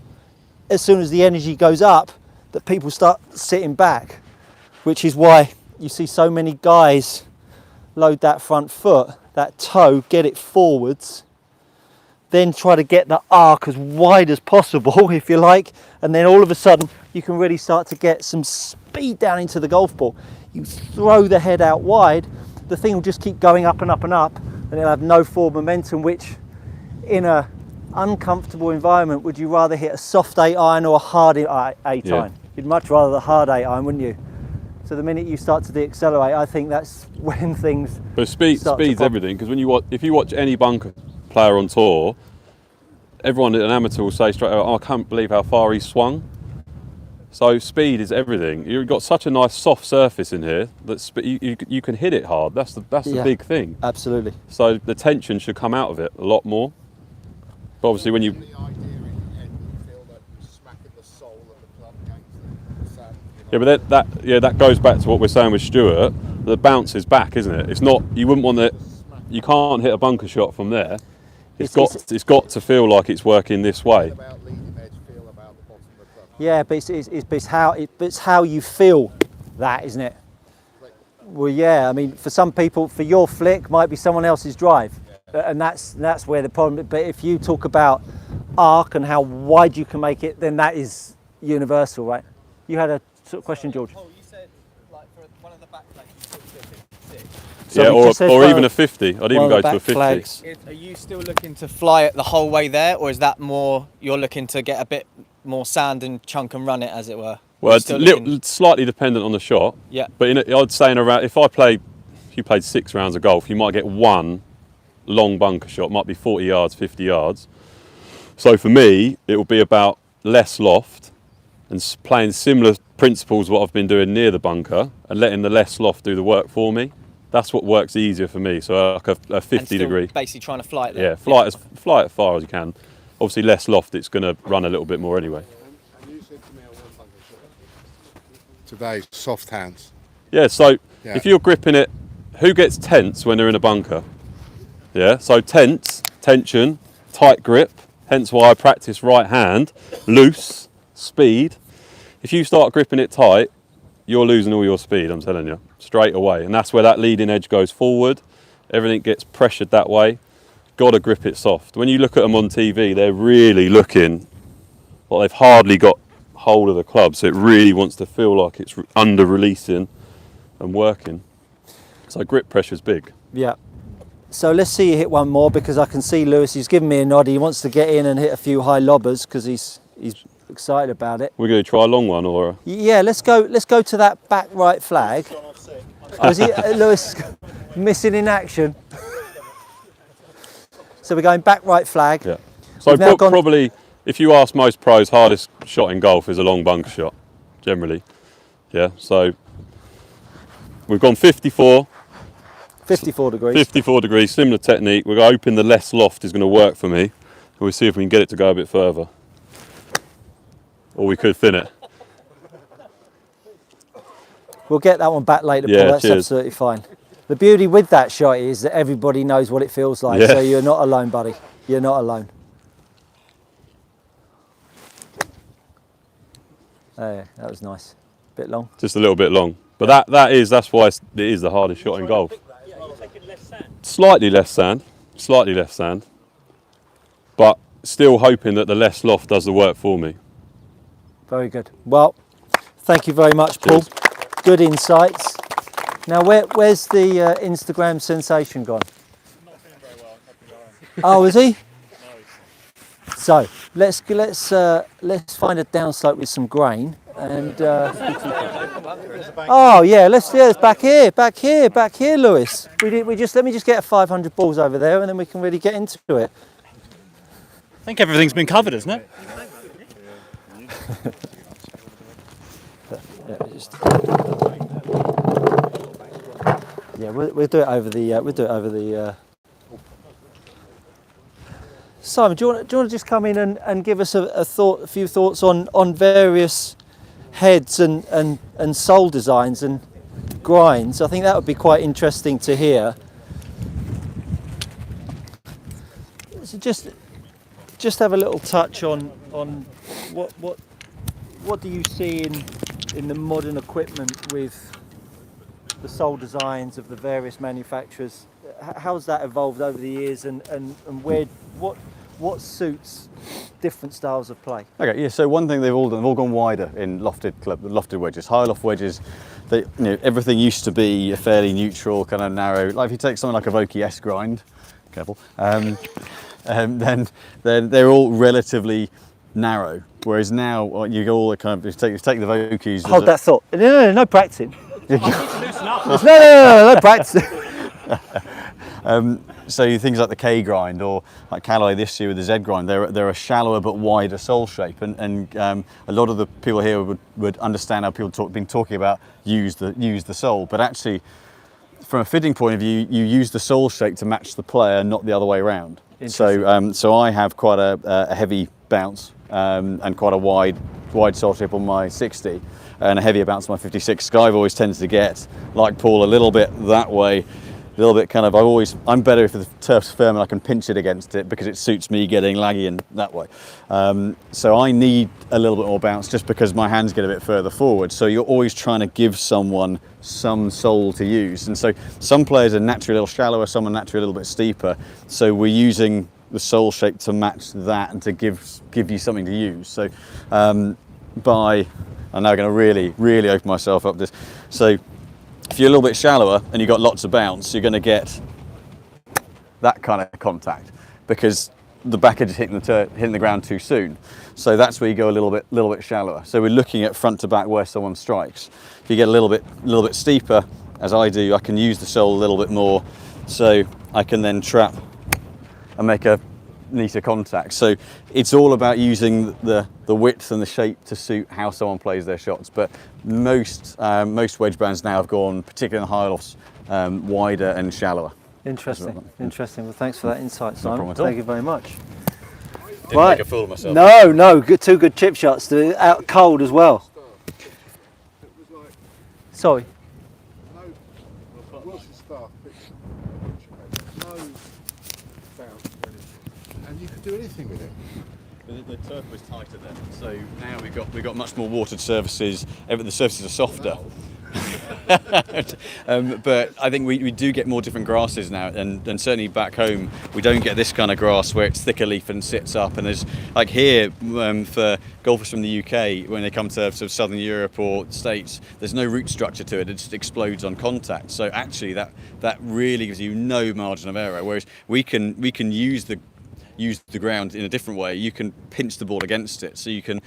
as soon as the energy goes up, that people start sitting back, which is why you see so many guys load that front foot, that toe, get it forwards, then try to get the arc as wide as possible, if you like, and then all of a sudden you can really start to get some speed down into the golf ball. You throw the head out wide, the thing will just keep going up and up and up, and it'll have no forward momentum, which in a uncomfortable environment, would you rather hit a soft 8-iron or a hard 8-iron? You'd much rather the hard 8-iron, wouldn't you? So the minute you start to deaccelerate, I think that's when things. But speed's everything, because if you watch any bunker player on tour, everyone, an amateur, will say straight away, "Oh, I can't believe how far he swung." So speed is everything. You've got such a nice soft surface in here that you can hit it hard. That's the big thing. Absolutely. So the tension should come out of it a lot more. But obviously when you... The idea in the end, you feel that you're smacking the sole of the club against the sand. Yeah, but that goes back to what we're saying with Stewart. The bounce is back, isn't it? It's not. You wouldn't want it. You can't hit a bunker shot from there. It's got to feel like it's working this way. About leading edge, feel about the bottom of the club. Yeah, but it's how you feel that, isn't it? Well, yeah. I mean, for some people, for your flick might be someone else's drive, and that's where the problem. But if you talk about arc and how wide you can make it, then that is universal, right? You had a sort of question, George. Oh, you said like for one of the back flags, you still do 56. So yeah, we just said or for even a 50. I'd even one of go the to a back 50. flags. Are you still looking to fly it the whole way there, or is that more you're looking to get a bit more sand and chunk and run it, as it were? Well, it's slightly dependent on the shot. Yeah. But I'd say if you played 6 rounds of golf, you might get one long bunker shot. It might be 40 yards, 50 yards. So for me, it will be about less loft and playing similar principles what I've been doing near the bunker and letting the less loft do the work for me. That's what works easier for me. So like a 50 degree. Basically trying to fly it there. Yeah, fly it as far as you can. Obviously less loft, it's going to run a little bit more anyway. And you said to me, I want bunker shot. Today, soft hands. Yeah, so if you're gripping it, who gets tense when they're in a bunker? Yeah, so tension, tight grip, hence why I practice right hand, loose, speed. If you start gripping it tight, you're losing all your speed, I'm telling you, straight away. And that's where that leading edge goes forward. Everything gets pressured that way. Got to grip it soft. When you look at them on TV, they're really looking like they've hardly got hold of the club, so it really wants to feel like it's under releasing and working. So grip pressure's big. Yeah. So let's see you hit one more, because I can see Lewis, he's giving me a nod. He wants to get in and hit a few high lobbers because he's excited about it. We're going to try a long one, or? Yeah, let's go to that back right flag. Was Lewis missing in action? So we're going back right flag. Yeah. So probably, if you ask most pros, hardest shot in golf is a long bunker shot, generally. Yeah. So we've gone 54, 54 degrees. 54 degrees, similar technique. We're hoping the less loft is going to work for me. And we'll see if we can get it to go a bit further. Or we could thin it. We'll get that one back later, Yeah, Paul. That's cheers. absolutely fine. The beauty with that shot is that everybody knows what it feels like. Yeah. So you're not alone, buddy. You're not alone. Oh, yeah, that was nice. Bit long. Just a little bit long. But that's why it is the hardest shot in golf. Slightly less sand. Slightly less sand. But still hoping that the less loft does the work for me. Very good. Well, thank you very much, Paul. Cheers. Good insights. Now, where's the Instagram sensation gone? Oh, is he? So let's find a downslope with some grain and. Oh yeah, it's back here, Lewis. Let me just get a 500 balls over there, and then we can really get into it. I think everything's been covered, isn't it? Yeah, we'll do it over the. Simon, do you want to just come in and give us a few thoughts on various heads and sole designs and grinds? I think that would be quite interesting to hear. So just have a little touch on what do you see in the modern equipment with the sole designs of the various manufacturers? How's that evolved over the years, and what suits different styles of play? Okay, yeah. So one thing they've all gone wider in lofted wedges, high loft wedges. Everything used to be a fairly neutral, kind of narrow. Like if you take something like a Vokey S grind, careful, then they're all relatively narrow. Whereas now you go all the kind of you take the Vokeys. Hold that thought. No practicing. no practicing. So things like the K grind or like Callaway this year with the Z grind, they're a shallower but wider sole shape, and a lot of the people here would understand how people been talking about use the sole, but actually from a fitting point of view, you use the sole shape to match the player, not the other way around. So I have quite a heavy bounce and quite a wide sole shape on my 60 and a heavier bounce on my 56. I've always tended to get, like Paul, a little bit that way. A little bit kind of, I'm better if the turf's firm and I can pinch it against it because it suits me getting laggy and that way. So I need a little bit more bounce just because my hands get a bit further forward. So you're always trying to give someone some sole to use. And so some players are naturally a little shallower, some are naturally a little bit steeper. So we're using the sole shape to match that and to give you something to use. So I'm now going to really open myself up this. So if you're a little bit shallower and you've got lots of bounce, you're going to get that kind of contact because the back edge is hitting the ground too soon. So that's where you go a little bit shallower. So we're looking at front to back where someone strikes. If you get a little bit steeper, as I do, I can use the sole a little bit more, so I can then trap and make a neater contact. So it's all about using the width and the shape to suit how someone plays their shots. But most wedge brands now have gone, particularly in the high lofts, wider and shallower. Interesting. Well, thanks for that insight, Simon. problem at all. Thank you very much. Didn't make a fool of myself. No, two good chip shots. Out cold as well. Sorry. And you could do anything with it. The turf was tighter then, so now we've got much more watered surfaces. The surfaces are softer. But I think we do get more different grasses now, and certainly back home we don't get this kind of grass where it's thicker leaf and sits up. And there's like here for golfers from the UK when they come to sort of Southern Europe or States, there's no root structure to it; it just explodes on contact. So actually that really gives you no margin of error. Whereas we can use the ground in a different way. You can pinch the ball against it, so you can.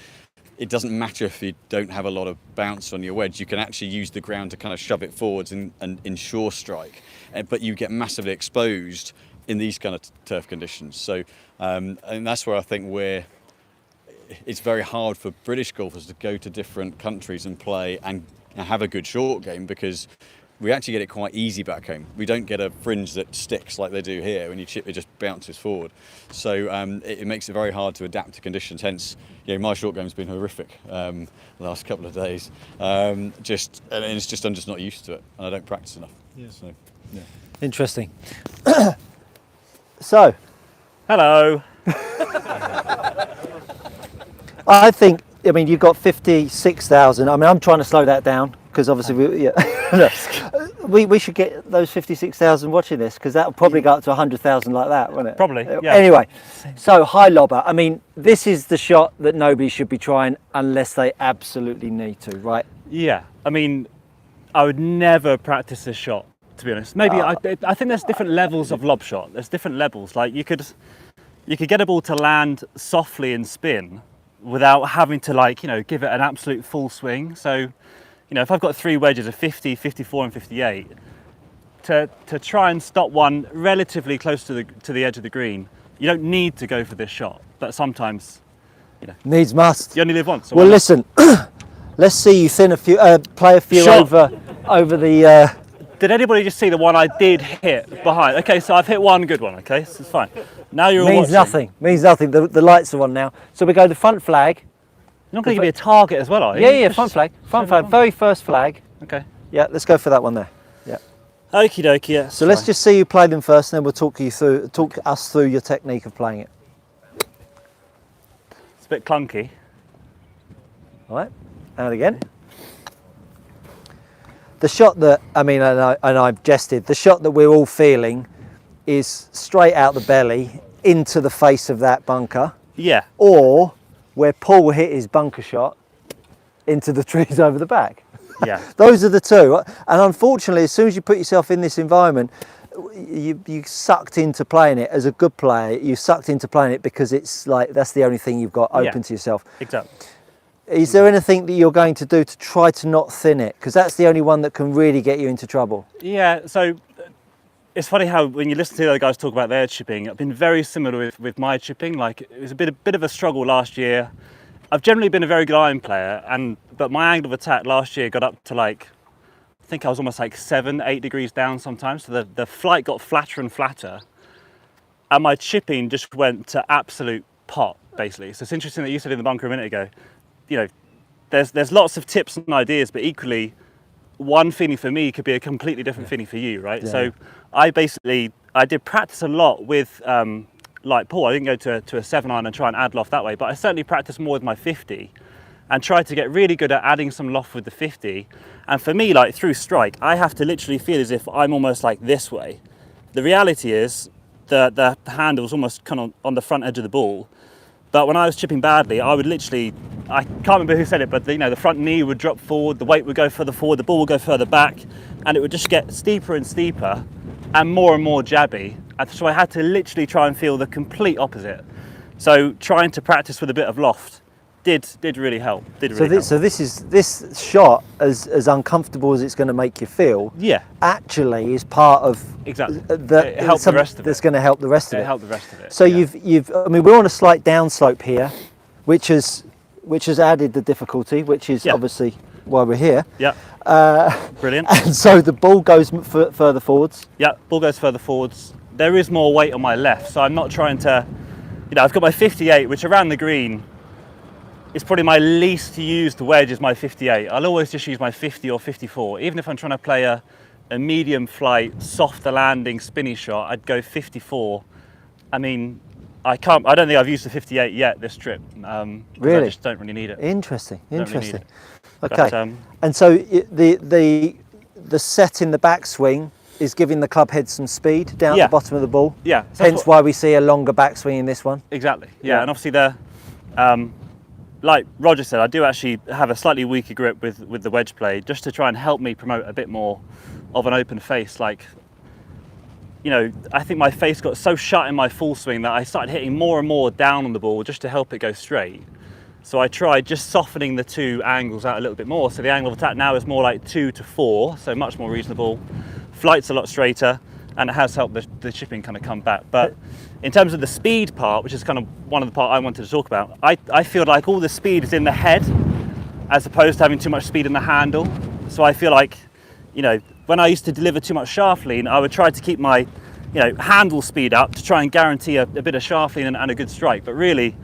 It doesn't matter if you don't have a lot of bounce on your wedge. You can actually use the ground to kind of shove it forwards and ensure strike, but you get massively exposed in these kind of turf conditions. So, and that's where I think it's very hard for British golfers to go to different countries and play and have a good short game because we actually get it quite easy back home. We don't get a fringe that sticks like they do here. When you chip, it just bounces forward. So it makes it very hard to adapt to conditions. Hence, my short game's been horrific the last couple of days. And I'm just not used to it, and I don't practice enough. So, yeah. Interesting. So, Hello. I think, you've got 56,000. I'm trying to slow that down because obviously we should get those 56,000 watching this, because that'll probably go up to 100,000 like that, won't it? Probably, yeah. Anyway, so high lobber. This is the shot that nobody should be trying unless they absolutely need to, right? Yeah. I would never practice this shot, to be honest. Maybe I think there's different levels of lob shot. There's different levels. Like you could get a ball to land softly and spin without having to give it an absolute full swing. So, if I've got 3 wedges of 50, 54 and 58, to try and stop one relatively close to the edge of the green, you don't need to go for this shot. But sometimes, Needs must. you only live once. So Well, why not? listen, let's see you thin a few, play a few Shot. over the. Did anybody just see the one I did hit behind? Okay, so I've hit one good one, okay? So it's fine. Now you're all Means watching. nothing. The lights are on now. So we go the front flag. You're not going to give me a target as well, are you? Yeah, Just- front flag. Front flag. Very first flag. Okay. Yeah, let's go for that one there. Yeah. Okie dokie, yeah. So let's just see you play them first, and then we'll talk us through your technique of playing it. It's a bit clunky. All right. And again. The shot that and I've jested. The shot that we're all feeling is straight out the belly into the face of that bunker, Yeah. or where Paul hit his bunker shot into the trees over the back. Yeah. Those are the two. And unfortunately, as soon as you put yourself in this environment, you sucked into playing it. As a good player, you sucked into playing it because it's like that's the only thing you've got open Yeah. to yourself. Exactly. Is there anything that you're going to do to try to not thin it? Because that's the only one that can really get you into trouble. Yeah, so it's funny how when you listen to the other guys talk about their chipping, I've been very similar with my chipping. Like it was a bit of a struggle last year. I've generally been a very good iron player, but my angle of attack last year got up to I think I was almost 7, 8 degrees down sometimes. So the flight got flatter and flatter, and my chipping just went to absolute pot basically. So it's interesting that you said in the bunker a minute ago, there's lots of tips and ideas, but equally one feeling for me could be a completely different feeling for you, right? Yeah. So I did practice a lot with like Paul. I didn't go to a 7-iron and try and add loft that way, but I certainly practiced more with my 50 and tried to get really good at adding some loft with the 50. And for me, through strike, I have to literally feel as if I'm almost this way. The reality is the handle's almost kind of on the front edge of the ball. But when I was chipping badly, I would literally, I can't remember who said it, but the front knee would drop forward, the weight would go further forward, the ball would go further back, and it would just get steeper and steeper and more jabby. And so I had to literally try and feel the complete opposite. So trying to practice with a bit of loft did really help. So this shot, as uncomfortable as it's going to make you feel, Yeah, actually is part of exactly. the It helped the rest of it. that's going to help the rest of It it. helped the rest of it. So yeah. we're on a slight downslope here, which has added the difficulty, which is Yeah. obviously why we're here. Yeah, brilliant. And so the ball goes further forwards. Yeah, ball goes further forwards. There is more weight on my left, so I'm not trying to, I've got my 58, which around the green is probably my least used wedge is my 58. I'll always just use my 50 or 54. Even if I'm trying to play a medium flight, softer landing, spinny shot, I'd go 54. I don't think I've used the 58 yet this trip. 'Cause Really? I just don't really need it. Interesting. Don't really need it. Okay. But, And so the set in the backswing is giving the club head some speed down Yeah. at the bottom of the ball. Yeah. so Hence why we see a longer backswing in this one. Exactly. Yeah, Yeah. and obviously like Roger said, I do actually have a slightly weaker grip with the wedge play, just to try and help me promote a bit more of an open face. I think my face got so shut in my full swing that I started hitting more and more down on the ball just to help it go straight. So I tried just softening the two angles out a little bit more. So the angle of attack now is more 2 to 4, so much more reasonable. Flight's a lot straighter, and it has helped the chipping kind of come back. But in terms of the speed part, which is kind of one of the part I wanted to talk about, I feel like all the speed is in the head as opposed to having too much speed in the handle. So I feel like, when I used to deliver too much shaft lean, I would try to keep my handle speed up to try and guarantee a bit of shaft lean and a good strike. But really,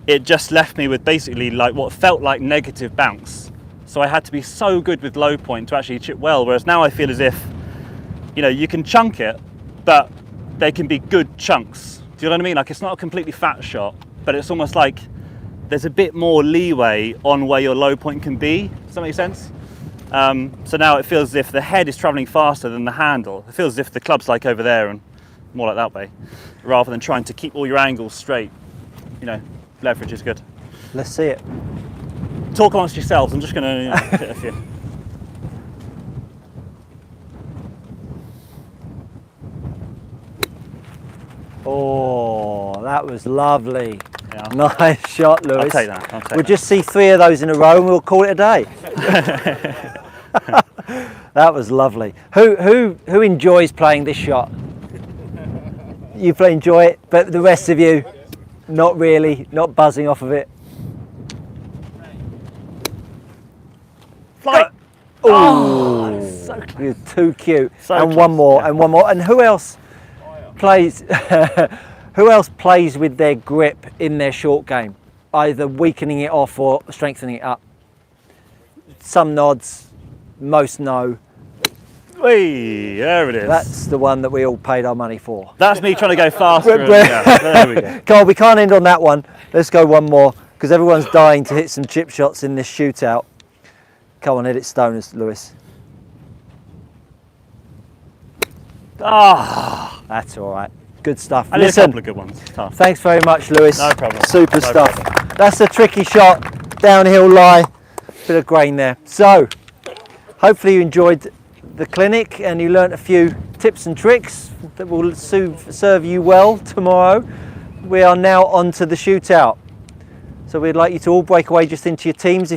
it just left me with basically like what felt like negative bounce. So I had to be so good with low point to actually chip well. Whereas now I feel as if, you can chunk it, but they can be good chunks. Do you know what I mean? Like, it's not a completely fat shot, but it's almost like there's a bit more leeway on where your low point can be. Does that make sense? So now it feels as if the head is traveling faster than the handle. It feels as if the club's like over there and more like that way, rather than trying to keep all your angles straight. Leverage is good. Let's see it. Talk amongst yourselves. I'm just going to hit a few. Oh, that was lovely. Yeah. Nice shot, Lewis. I'll take that. We'll just see 3 of those in a row and we'll call it a day. That was lovely. Who enjoys playing this shot? You enjoy it, but the rest of you, not really, not buzzing off of it. Fly! Oh, so you're too cute. So and close, one more, yeah. and one more. And who else plays? Who else plays with their grip in their short game, either weakening it off or strengthening it up? Some nods, most no. Hey, there it is. That's the one that we all paid our money for. That's me trying to go faster. There we go. Carl, we can't end on that one. Let's go one more because everyone's dying to hit some chip shots in this shootout. Come on, hit it stoners, Lewis. Ah, That's all right. Good stuff. I did a Listen, couple of good ones. Tough. thanks very much, Lewis. No problem. Super No stuff. problem. That's a tricky shot. Downhill lie. Bit of grain there. So, hopefully you enjoyed the clinic and you learnt a few tips and tricks that will serve you well tomorrow. We are now on to the shootout. So we'd like you to all break away just into your teams.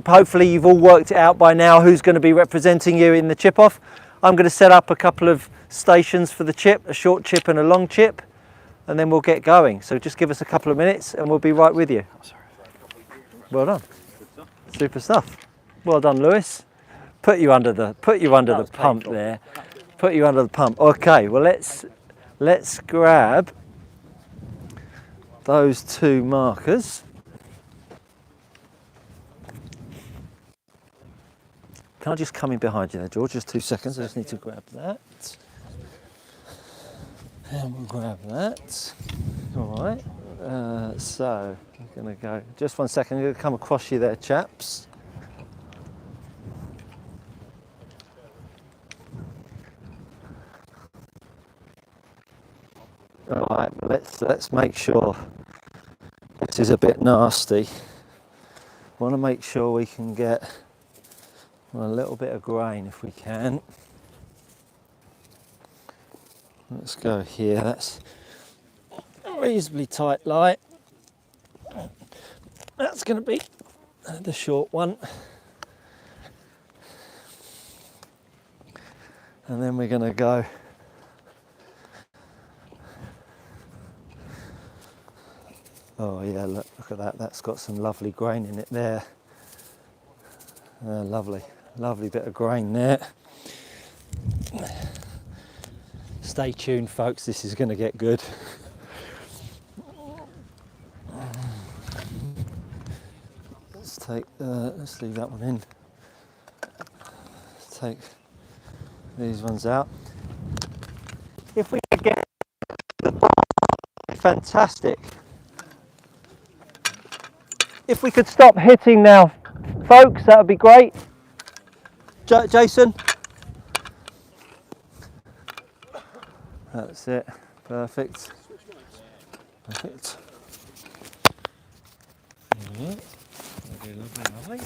Hopefully you've all worked it out by now who's going to be representing you in the chip off. I'm going to set up a couple of stations for the chip, a short chip and a long chip, and then we'll get going. So just give us a couple of minutes and we'll be right with you. Well done. Super stuff. Well done, Lewis. Put you under the pump there. Put you under the pump. Okay, well let's grab those 2 markers. Can I just come in behind you there, George? Just 2 seconds. I just need to grab that. And we'll grab that. All right. So I'm going to go. Just 1 second. I'm going to come across you there, chaps. All right. Let's make sure. This is a bit nasty. Want to make sure we can get a little bit of grain if we can. Let's go here. That's a reasonably tight light. That's going to be the short one. And then we're going to go oh yeah, look at that. That's got some lovely grain in it there. Lovely bit of grain there. Stay tuned, folks, this is going to get good. Let's leave that one in. Let's take these ones out. If we could get fantastic. If we could stop hitting now, folks, that would be great. Jason? That's it. Perfect. Perfect. Lovely, lovely.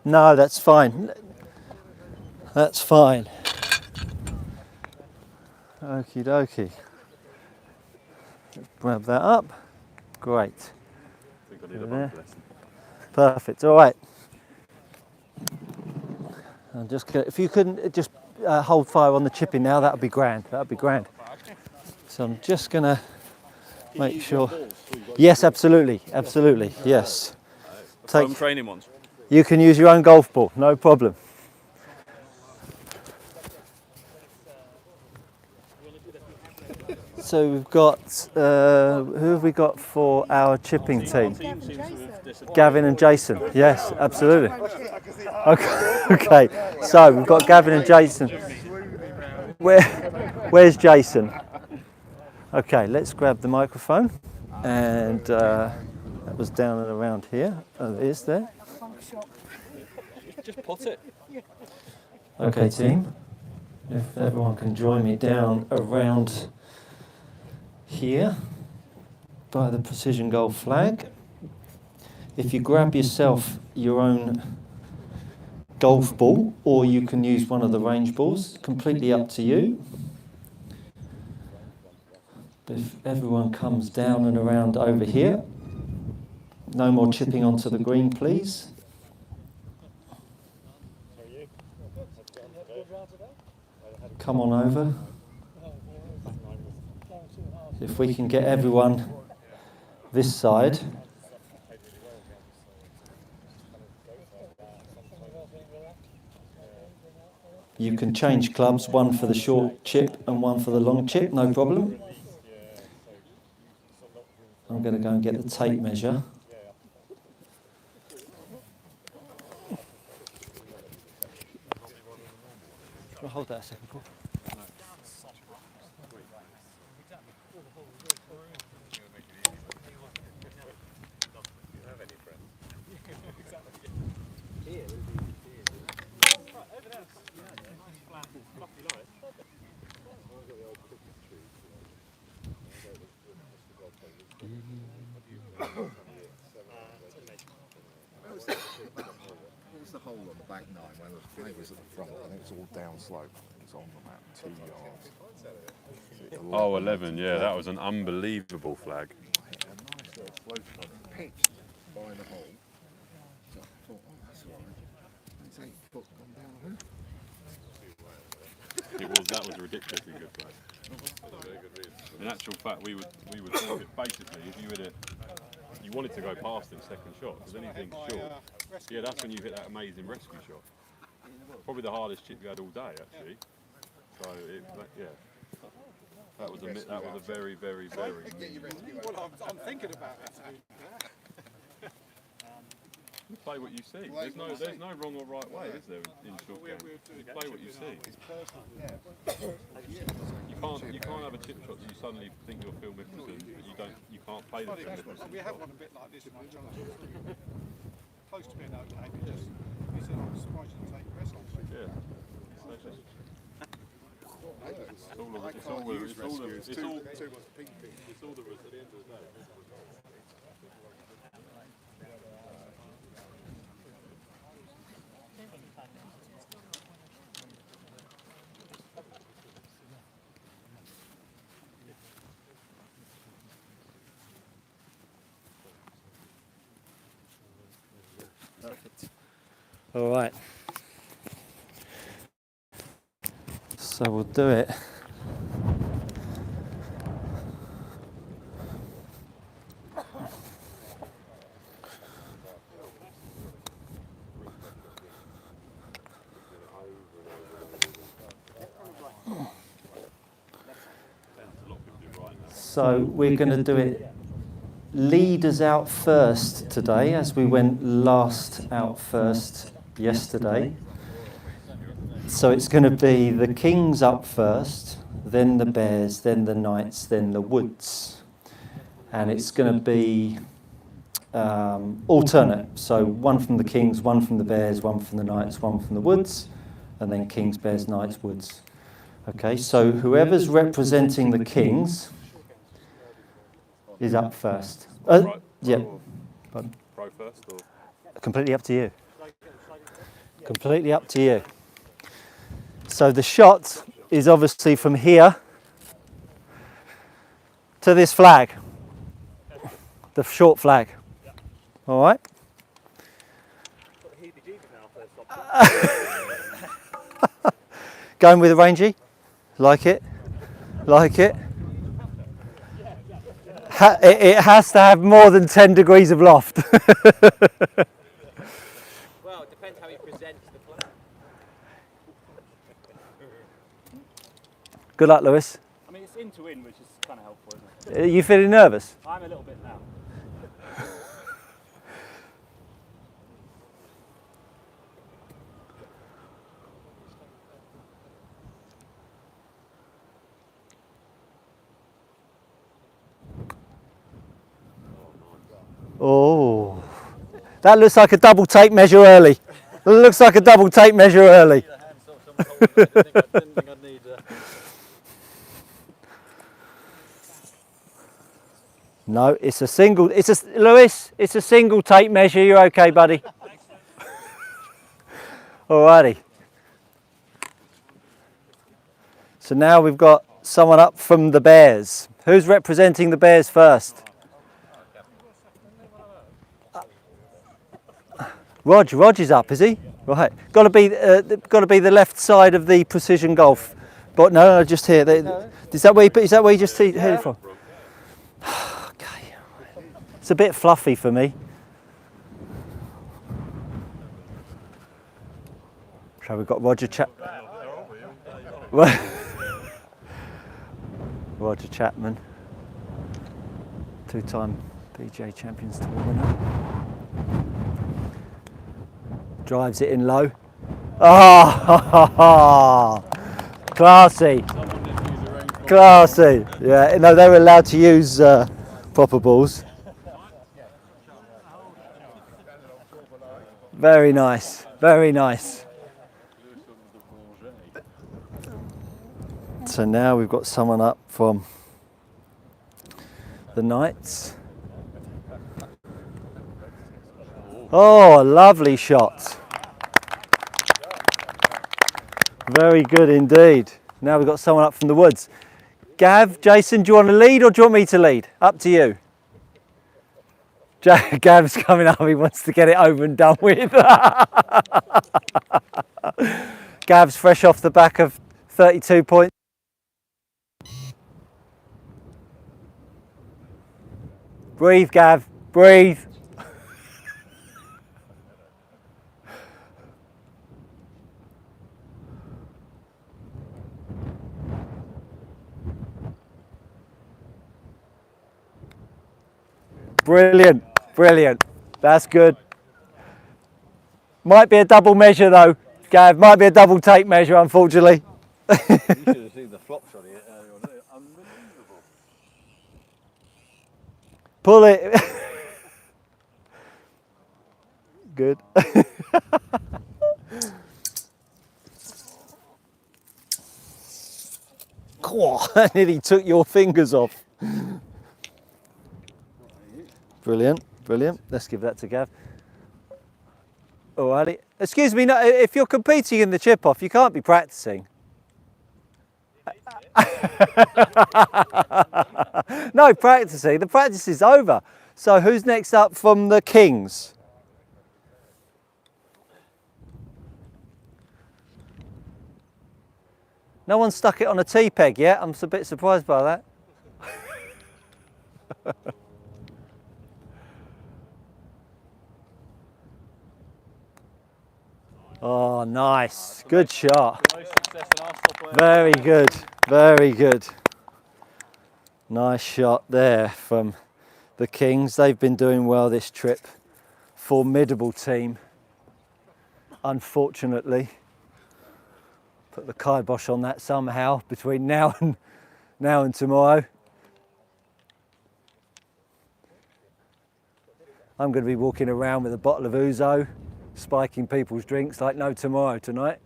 No, that's fine. That's fine. Okie dokie. Grab that up. Great. There. Perfect. All right. I'm just gonna, if you couldn't just hold fire on the chipping now, that would be grand. That would be grand. So I'm just gonna make sure. Yes, absolutely, absolutely, yes. Home training ones. You can use your own golf ball, no problem. So we've got, who have we got for our chipping team? Gavin and Jason, yes, absolutely. Okay, okay. So we've got Gavin and Jason. Where's Jason? Okay, let's grab the microphone. And that was down and around here. Oh, it is there. Just put it. Okay, team. If everyone can join me down around here by the precision golf flag. If you grab yourself your own golf ball, or you can use one of the range balls, completely up to you. But if everyone comes down and around over here, no more chipping onto the green, please. Come on over. If we can get everyone this side. You can change clubs, one for the short chip and one for the long chip, no problem. I'm going to go and get the tape measure. Hold that a second, Paul. What was the hole on the back nine when the flag was at the front? I think it's all down slope. It's on about 2 yards. Oh, 11, yeah, that was an unbelievable flag. A nice little slope on it, pitched by the hole. So I thought, oh, that's all right. It's 8 foot gone down the hoop. That was a ridiculously good flag. In actual fact, we would talk it basically if you hit it, you wanted to go past it second shot, because anything short, yeah, that's when you hit that amazing rescue shot. Probably the hardest chip you had all day, actually. So yeah, that was a very, very, very. Well, I'm thinking about it. You play what you see. There's no wrong or right way, is there, in short game? You play what you see. You can't have a chip shot that you suddenly think you're Phil Mickelson, but you can't play the Phil Mickelson. We have one a bit like this in my challenge. Close to being okay, but just he said, I'm surprised you didn't take rest on it. Yeah. It's all the risk at the end of the day. All right. So we'll do it. So we're going to do it leaders out first today, as we went last out first yesterday. So it's going to be the Kings up first, then the Bears, then the Knights, then the Woods. And it's going to be alternate. So one from the Kings, one from the Bears, one from the Knights, one from the Woods, and then Kings, Bears, Knights, Woods. Okay, so whoever's representing the Kings is up first. Yeah. Pro first or? Completely up to you. Completely up to you. So the shot is obviously from here to this flag, the short flag. All right. Going with a rangy, like it, like it. it has to have more than 10 degrees of loft. Well, it depends how he presents the club. Good luck, Lewis. I mean, it's in to win, which is kind of helpful, isn't it? Are you feeling nervous? I'm a little bit now. Oh, that looks like a double tape measure early. It looks like a double tape measure early. No, it's a single. Lewis. It's a single tape measure. You're okay, buddy. Alrighty. So now we've got someone up from the Bears. Who's representing the Bears first? Roger's up, is he? Right. Got to be the left side of the precision golf. But no, just here. Is that where you just heard it from? Okay. It's a bit fluffy for me. So we've got Roger Chapman, two-time PGA Champions Tour winner. Drives it in low. Oh, classy. Classy. Yeah, no, they were allowed to use proper balls. Very nice. Very nice. So now we've got someone up from the Knights. Oh, lovely shot. Very good indeed. Now we've got someone up from the woods. Gav, Jason, do you want to lead or do you want me to lead? Up to you. Gav's coming up, he wants to get it over and done with. Gav's fresh off the back of 32 points. Breathe, Gav, breathe. Brilliant, brilliant. That's good. Might be a double measure though, Gav. Might be a double tape measure, unfortunately. You should have seen the flop shot here earlier on. Unbelievable. Pull it. Good. I nearly took your fingers off. Brilliant, brilliant. Let's give that to Gav. Alrighty. Excuse me, no, if you're competing in the chip off, you can't be practicing. No, practicing. The practice is over. So who's next up from the Kings? No one stuck it on a T-peg yet. I'm a bit surprised by that. Oh, nice. Good shot. Very good. Very good. Nice shot there from the Kings. They've been doing well this trip. Formidable team. Unfortunately, put the kibosh on that somehow between now and tomorrow. I'm going to be walking around with a bottle of ouzo, spiking people's drinks like no tomorrow tonight.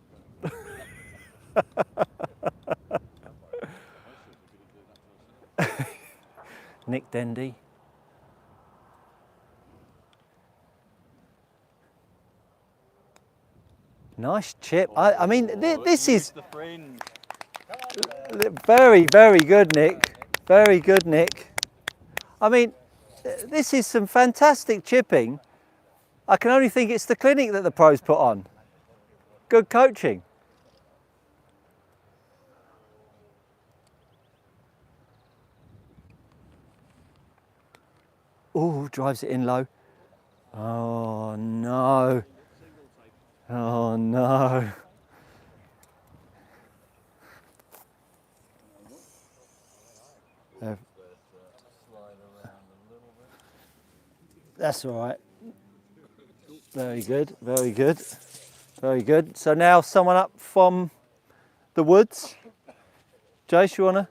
Nick Dendy. Nice chip. I mean, this is very, very good, Nick. Very good, Nick. I mean, this is some fantastic chipping. I can only think it's the clinic that the pros put on. Good coaching. Oh, drives it in low. Oh no. Oh no. That's all right. Very good, very good, very good. So now someone up from the woods. Jace, you wanna?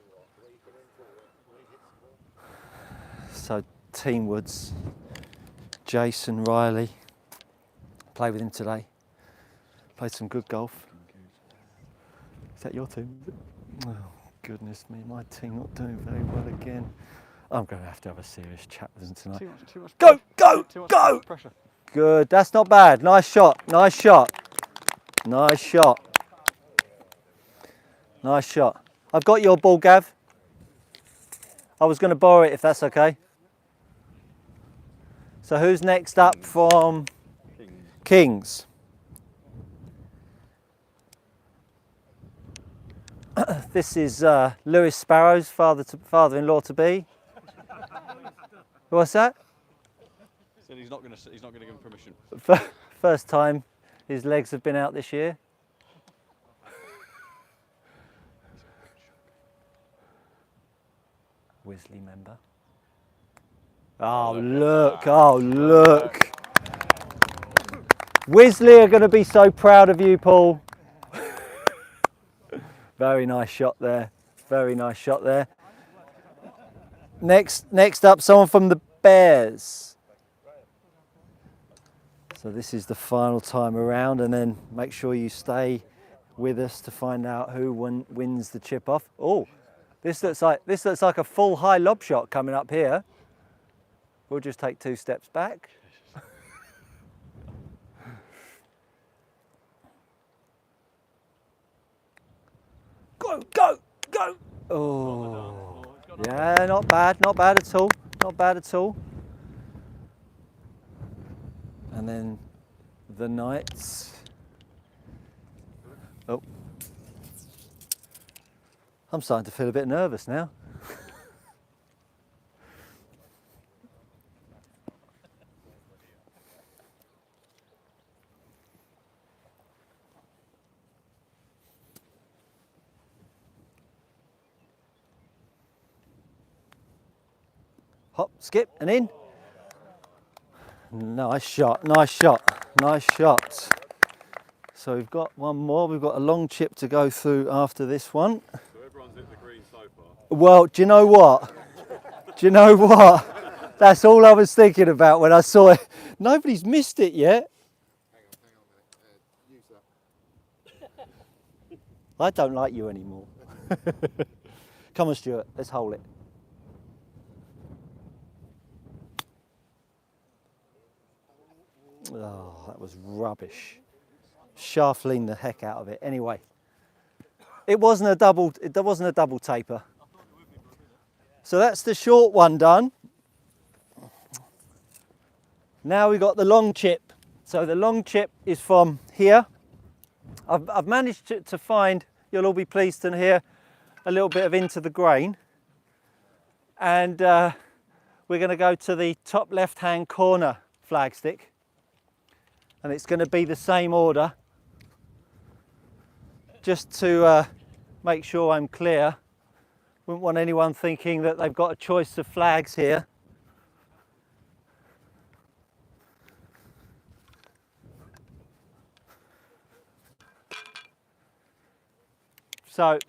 So Team Woods, Jason Riley. Played with him today. Played some good golf. Is that your team? Oh goodness me, my team not doing very well again. I'm going to have a serious chat with them tonight. Too much Go, go, go! pressure. Good, that's not bad. Nice shot, nice shot. Nice shot. Nice shot. I've got your ball, Gav. I was going to borrow it if that's okay. So who's next up from Kings? This is Lewis Sparrow's father-in-law to be. What's that? Said he's not going to give him permission. First time his legs have been out this year. Wisley member. Oh look, oh look. Wisley are going to be so proud of you, Paul. Very nice shot there. Very nice shot there. Next up, someone from the Bears. So this is the final time around, and then make sure you stay with us to find out who wins the chip off. Oh, this looks like a full high lob shot coming up here. We'll just take 2 steps back. Go, go, go! Oh, yeah, not bad at all, not bad at all. And then the Knights. Oh, I'm starting to feel a bit nervous now. Hop, skip, and in. Nice shot, nice shot, nice shot. So we've got one more. We've got a long chip to go through after this one. So everyone's hit the green so far. Well, do you know what? Do you know what? That's all I was thinking about when I saw it. Nobody's missed it yet. Use that. I don't like you anymore. Come on, Stuart, let's hold it. Oh, that was rubbish. Shaft leaned the heck out of it. Anyway, it wasn't a double taper. So that's the short one done. Now we've got the long chip. So the long chip is from here. I've managed to find, you'll all be pleased to hear, a little bit of into the grain. And we're going to go to the top left-hand corner flagstick. And it's going to be the same order. Just to make sure I'm clear. Wouldn't want anyone thinking that they've got a choice of flags here. So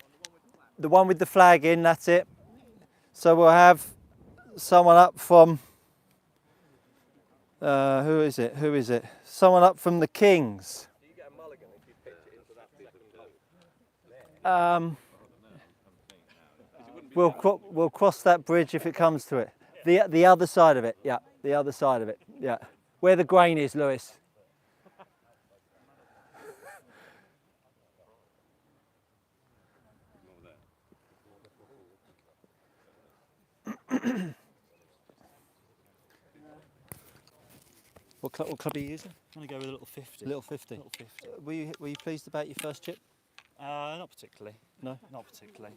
the one with the flag in, that's it. So we'll have someone up from, who is it? Who is it? Someone up from the Kings. Do you get a mulligan if you pitch it into that bit of hole? We'll cross that bridge if it comes to it. The other side of it, yeah. The other side of it, yeah. Where the grain is, Lewis. What club are you using? I'm going to go with a little 50. Little 50. Little 50. Were you pleased about your first chip? Not particularly. No? Not particularly.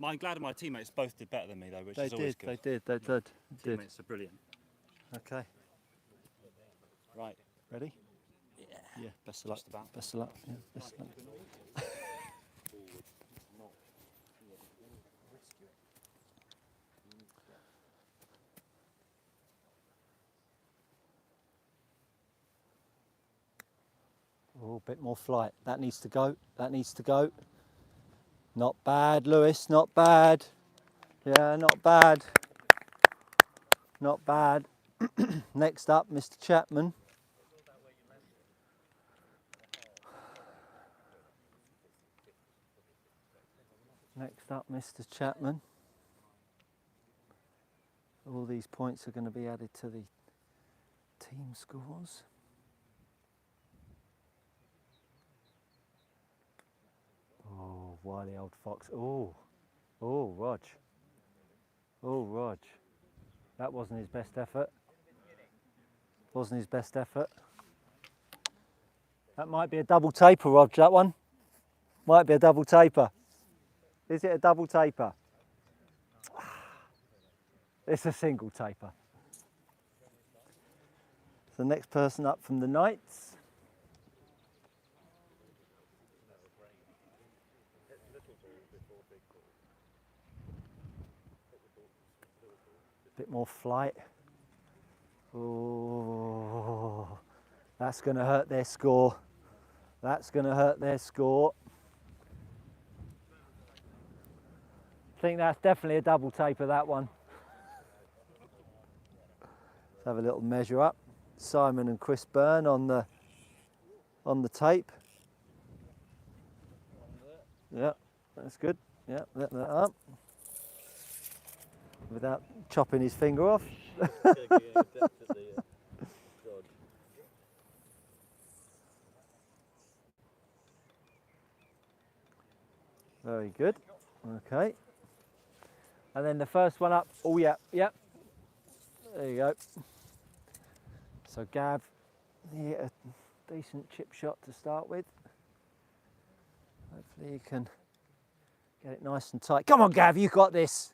I'm glad my teammates both did better than me though, which They is always did, good. they did. Teammates are brilliant. Okay. Right. Ready? Yeah, best of luck. Best of luck. Yeah, best of luck. Oh, a bit more flight. That needs to go. That needs to go. Not bad, Lewis. Not bad. Yeah, not bad. Not bad. Next up, Mr. Chapman. Next up, Mr. Chapman. All these points are going to be added to the team scores. Oh, wily old fox. Oh, Rog. Oh, Rog. That wasn't his best effort. Wasn't his best effort. That might be a double taper, Rog, that one. Might be a double taper. Is it a double taper? It's a single taper. So next person up from the Knights. Bit more flight. Oh, that's going to hurt their score. That's going to hurt their score. I think that's definitely a double taper, that one. Let's have a little measure up. Simon and Chris Byrne on the tape. Yeah, that's good. Yeah, let that up. Without chopping his finger off. Very good. Okay. And then the first one up. Oh yeah, yep. There you go. So Gav, you get a decent chip shot to start with. Hopefully you can get it nice and tight. Come on, Gav, you got this.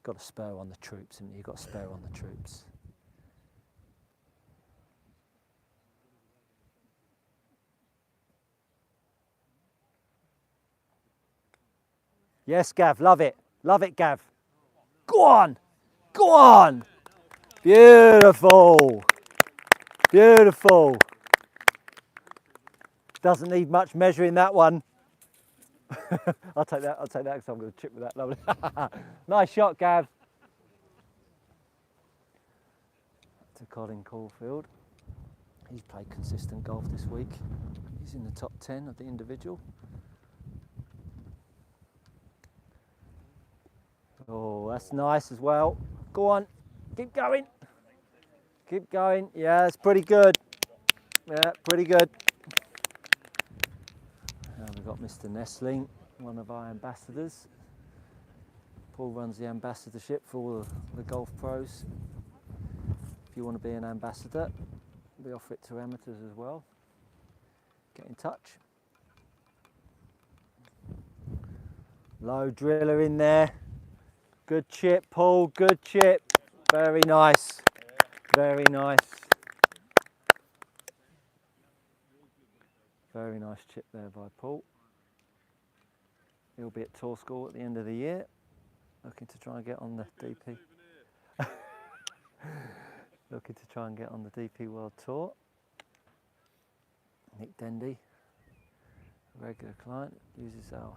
Got a spur on the troops, haven't you? You've got a spur on the troops. Yes, Gav, love it. Love it, Gav. Go on. Go on. Beautiful. Beautiful. Doesn't need much measuring, that one. I'll take that because I'm going to chip with that. Lovely. Nice shot, Gav. To Colin Caulfield. He's played consistent golf this week. He's in the top 10 of the individual. Oh, that's nice as well. Go on, keep going. Keep going. Yeah, it's pretty good. Yeah, pretty good. Now we've got Mr. Nestling, one of our ambassadors. Paul runs the ambassadorship for all the golf pros. If you want to be an ambassador, we offer it to amateurs as well. Get in touch. Low driller in there. Good chip, Paul, good chip. Very nice. Very nice. Very nice chip there by Paul. He'll be at tour school at the end of the year, looking to try and get on the DP. Looking to try and get on the DP World Tour. Nick Dendy, a regular client, uses our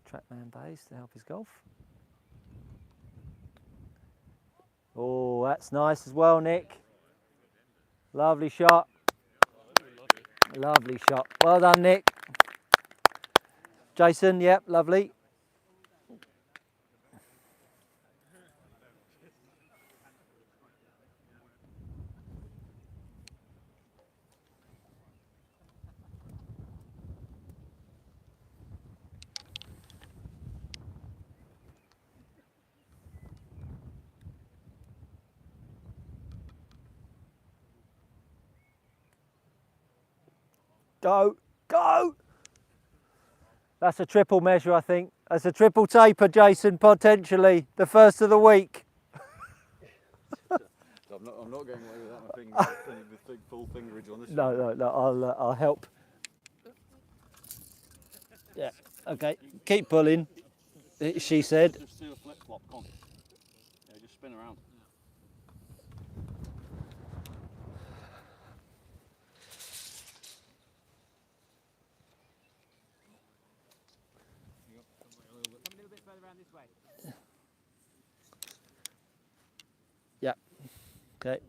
Trackman bays to help his golf. Oh, that's nice as well, Nick. Lovely shot. Lovely shot. Well done, Nick. Jason, yep, lovely. Go, go! That's a triple measure, I think. That's a triple taper, Jason, potentially. The first of the week. I'm not going away without my finger, with full fingerage on this. No, I'll help. Yeah, okay, keep pulling, she said. Just do a flip flop, come on. Yeah, just spin around. Yeah, okay.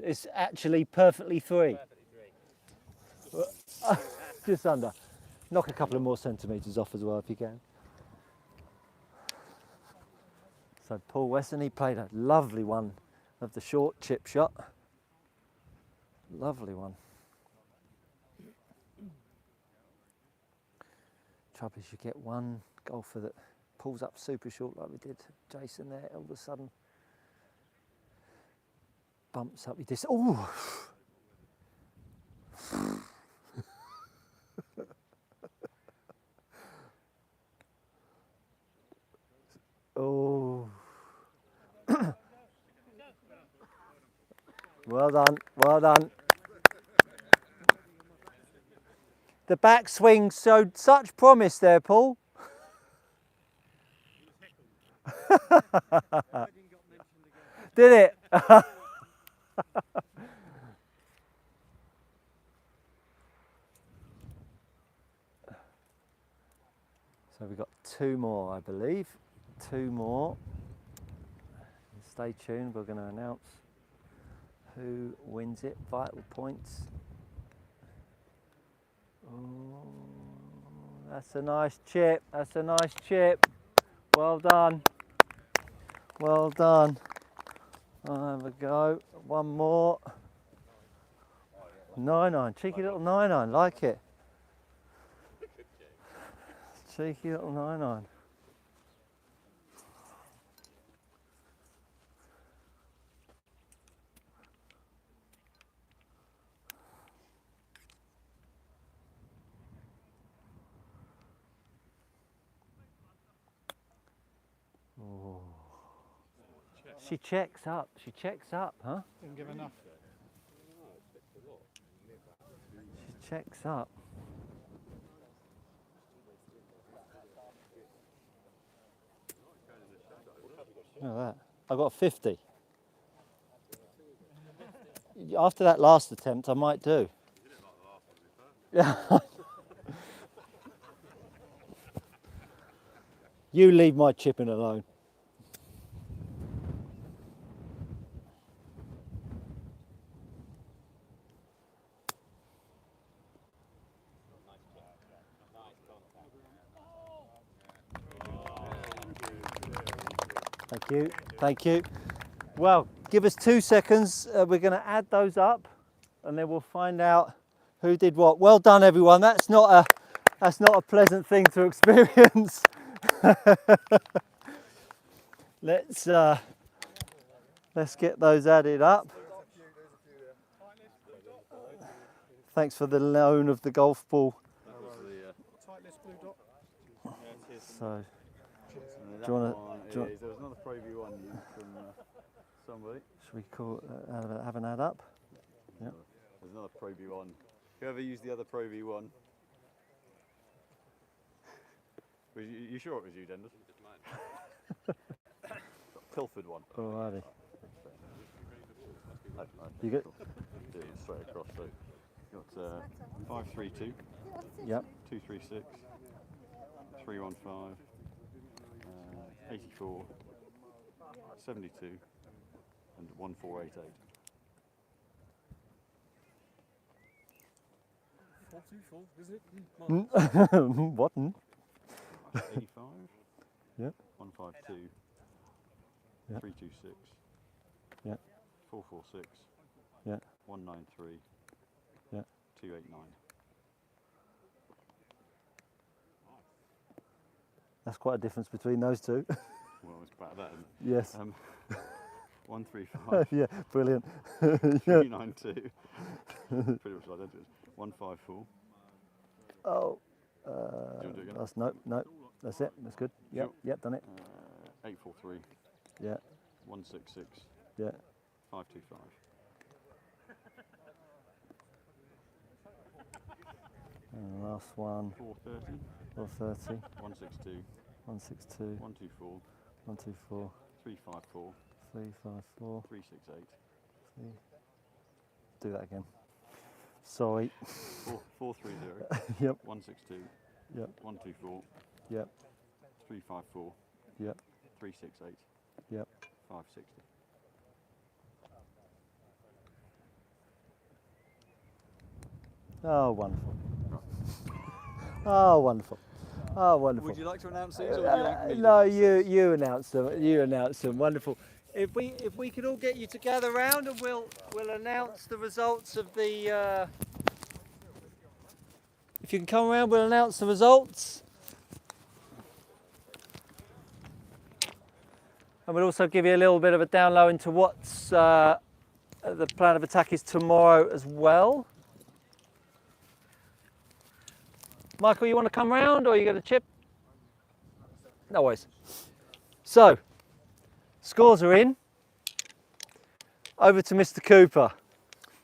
It's actually perfectly three. Just under. Knock a couple of more centimetres off as well if you can. So Paul Weston, he played a lovely one of the short chip shot. Lovely one. Trouble is you get one golfer that pulls up super short like we did Jason there, all of a sudden bumps up your distance. Oh! Oh. Well done, well done. The backswing showed such promise there, Paul. Did it? So we've got two more, I believe. Two more. Stay tuned, we're going to announce who wins it. Vital points. Oh, that's a nice chip. That's a nice chip. Well done. Well done. I'll have a go. One more. 9-9. Cheeky little 9-9. Like it. Cheeky little 9-9. Oh. She checks up. She checks up, huh? Didn't give enough. She checks up. Look at that. I got a 50. After that last attempt, I might do. Yeah. You leave my chipping alone. Thank you, thank you. Well, give us 2 seconds. We're going to add those up, and then we'll find out who did what. Well done, everyone. That's not a pleasant thing to experience. Let's get those added up. Thanks for the loan of the golf ball. Tightless blue dot. So, do you want to? There was another Pro V1 from somebody. Should we call have an add up? Yep. There's another Pro V1. Whoever used the other Pro V1. Was you sure it was you, Denders? Pilfered one. Alrighty. You good? Do it straight across. So got 532. Yep. 236. 315. 84. 72. And 1488. 424, isn't it? What? 85. Yep. 152. Yep. 326. Yep. 446. Yep. 193. Yep. 289. That's quite a difference between those two. Well, it's about that, isn't it? Yes. 135. Yeah, brilliant. 392. Pretty much identical. 154. Oh, Do you want to do it again? that's no, that's it. That's good. Yep, Sure. yep, done it. 843. Yeah, 166. yeah. 525. And the last one, 430. 430, 162. 162, 124. 124, 354. 354. 368. Do that again. Sorry. 430. Yep, 162. yep, 124. yep, 354. yep, 368. yep. 560. Oh, wonderful. Oh, wonderful. Oh, wonderful. Would you like to announce these, or would you like me to No, announce these? you announce them. You announce them. Wonderful. If we could all get you to gather round, and we'll announce the results of the. If you can come around, we'll announce the results. And we'll also give you a little bit of a down low into what's the plan of attack is tomorrow as well. Michael, you want to come round, or you got a chip? No worries. So, scores are in. Over to Mr. Cooper.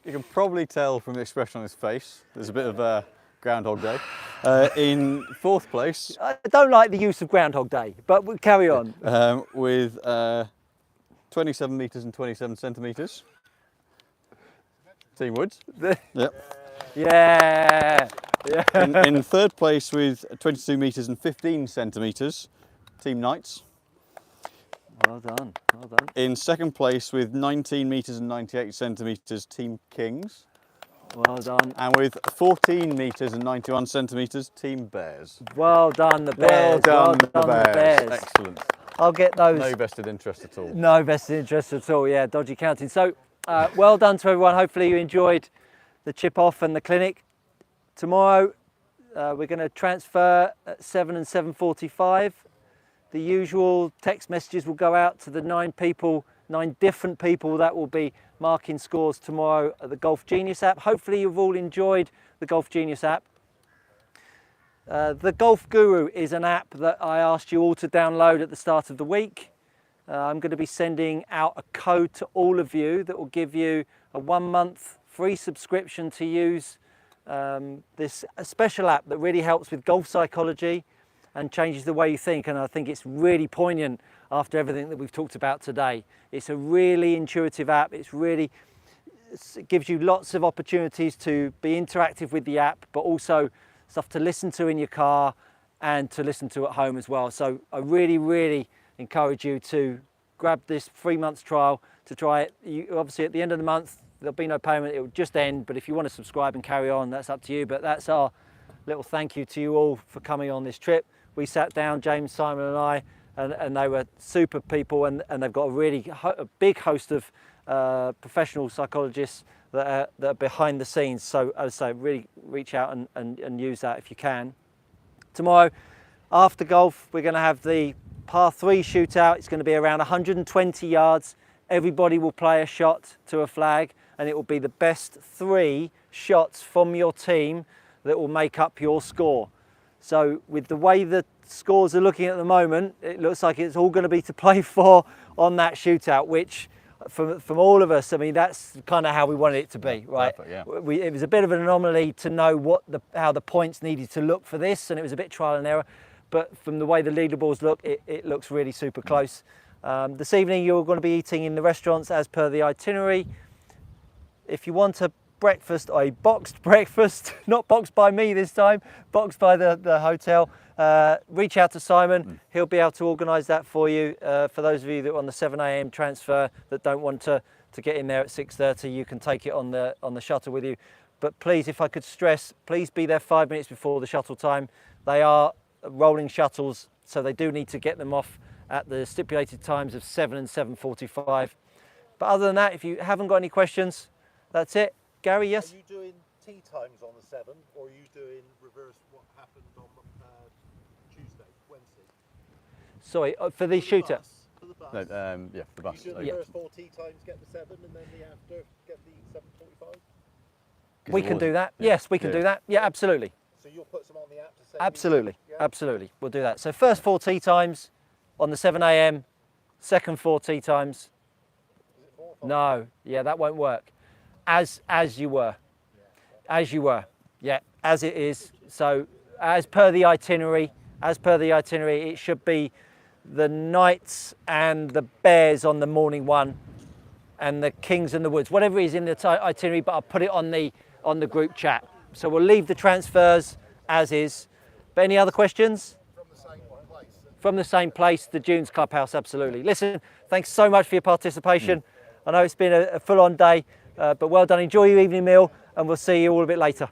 You can probably tell from the expression on his face, there's a bit of Groundhog Day. In fourth place, I don't like the use of Groundhog Day, but we'll carry on. with 27 metres and 27 centimetres. Team Woods. Yep. Yeah. Yeah. In third place with 22 metres and 15 centimetres, Team Knights. Well done. Well done. In second place with 19 metres and 98 centimetres, Team Kings. Well done. And with 14 metres and 91 centimetres, Team Bears. Well done, the Bears. Well done, the Bears. Excellent. I'll get those. No vested interest at all. No vested interest at all. Yeah, dodgy counting. So, well done to everyone. Hopefully you enjoyed the chip off and the clinic. Tomorrow we're going to transfer at 7 and 7:45. The usual text messages will go out to the 9 different people that will be marking scores tomorrow at the Golf Genius app. Hopefully you've all enjoyed the Golf Genius app. The Golf Guru is an app that I asked you all to download at the start of the week. I'm going to be sending out a code to all of you that will give you a 1-month free subscription to use this special app that really helps with golf psychology and changes the way you think. And I think it's really poignant after everything that we've talked about today. It's a really intuitive app. It gives you lots of opportunities to be interactive with the app, but also stuff to listen to in your car and to listen to at home as well. So I really, really encourage you to grab this 3 months trial to try it. Obviously at the end of the month, there'll be no payment, it will just end, but if you want to subscribe and carry on, that's up to you. But that's our little thank you to you all for coming on this trip. We sat down, James, Simon and I, and they were super people, and they've got a big host of professional psychologists that are behind the scenes. So as I say, really reach out and use that if you can. Tomorrow, after golf, we're going to have the par 3 shootout. It's going to be around 120 yards. Everybody will play a shot to a flag, and it will be the best 3 shots from your team that will make up your score. So with the way the scores are looking at the moment, it looks like it's all going to be to play for on that shootout, which from all of us, I mean, that's kind of how we wanted it to be, right? Perfect, yeah. It was a bit of an anomaly to know how the points needed to look for this, and it was a bit trial and error. But from the way the leaderboards look, it looks really super close. This evening you're going to be eating in the restaurants as per the itinerary. If you want a breakfast, or a boxed breakfast, not boxed by me this time, boxed by the hotel, reach out to Simon. He'll be able to organise that for you. For those of you that are on the 7 a.m. transfer that don't want to get in there at 6:30, you can take it on the shuttle with you. But please, if I could stress, please be there 5 minutes before the shuttle time. They are rolling shuttles, so they do need to get them off at the stipulated times of 7 and 7:45. But other than that, if you haven't got any questions, that's it. Gary, yes? Are you doing tee times on the 7, or are you doing reverse what happened on Tuesday, Wednesday? Sorry, for the shooter. For the bus. No, yeah, the bus. You do the first 4 tee times, get the 7, and then the after, get the 7:45? We can do that. Yes, we can do that. Yeah, absolutely. So you'll put some on the app to say. Absolutely. Absolutely. We'll do that. So first 4 tee times on the 7 a.m., second 4 tee times. No, yeah, that won't work. As you were. As you were. Yeah, as it is. So as per the itinerary, it should be the Knights and the Bears on the morning one, and the Kings and the Woods, whatever is in the itinerary, but I'll put it on the group chat. So we'll leave the transfers as is. But any other questions? From the same place, the Dunes Clubhouse, absolutely. Listen, thanks so much for your participation. I know it's been a full-on day, but well done. Enjoy your evening meal, and we'll see you all a bit later.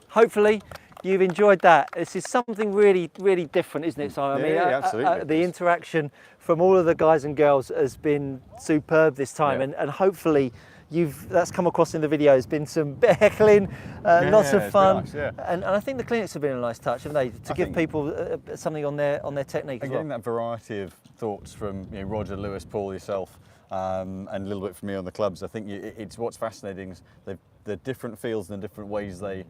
Hopefully, you've enjoyed that. This is something really, really different, isn't it, Simon? Absolutely. The interaction from all of the guys and girls has been superb this time, and hopefully that's come across in the video. There's been some heckling, lots of fun, nice, yeah. and I think the clinics have been a nice touch, haven't they, to give people something on their technique as well. Getting that variety of thoughts from Roger, Lewis, Paul, yourself, and a little bit from me on the clubs. I think it's what's fascinating is the different feels and the different ways they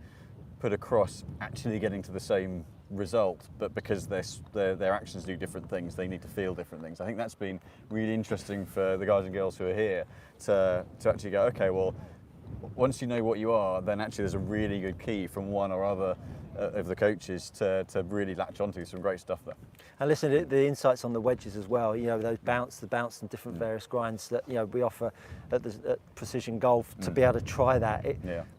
put across actually getting to the same result, but because their actions do different things, they need to feel different things. I think that's been really interesting for the guys and girls who are here to actually go, okay, well, once you know what you are, then actually there's a really good key from one or other of the coaches to really latch onto some great stuff there. And listen, the insights on the wedges as well, those the bounce and different various grinds that we offer at Precision Golf to be able to try that.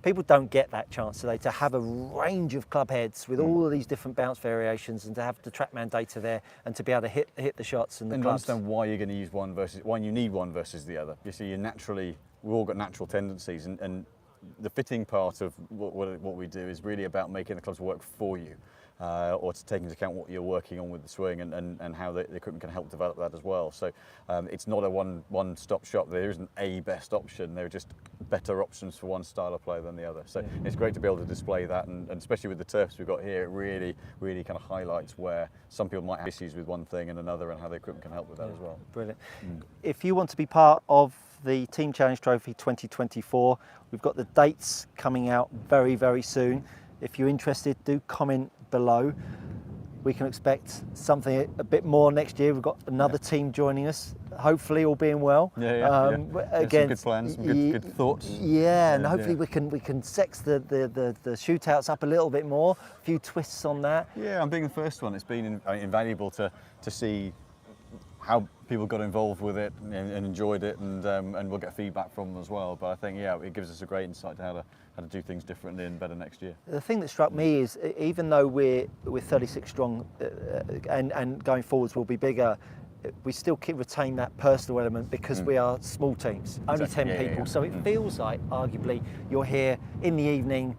People don't get that chance today to have a range of club heads with all of these different bounce variations, and to have the TrackMan data there, and to be able to hit the shots and the clubs. Understand why you're going to use why you need one versus the other. You see, we've all got natural tendencies, and the fitting part of what we do is really about making the clubs work for you, or to take into account what you're working on with the swing, and how the equipment can help develop that as well. So it's not a one-stop shop. There isn't a best option. There are just better options for one style of play than the other. So it's great to be able to display that, and especially with the turfs we've got here, it really, really kind of highlights where some people might have issues with one thing and another, and how the equipment can help with that as well. Brilliant. If you want to be part of the Team Challenge Trophy 2024, we've got the dates coming out very, very soon. If you're interested, do comment below. We can expect something a bit more next year. We've got another team joining us, hopefully, all being well. Again, some good plans, some good thoughts. And hopefully we can sex the shootouts up a little bit more. A few twists on that. Yeah, I'm being the first one. It's been invaluable to see how people got involved with it and enjoyed it, and we'll get feedback from them as well. But I think, it gives us a great insight to how to do things differently and better next year. The thing that struck me is, even though we're 36 strong, and going forwards will be bigger, we still retain that personal element, because we are small teams, only 10 people. So it feels like, arguably, you're here in the evening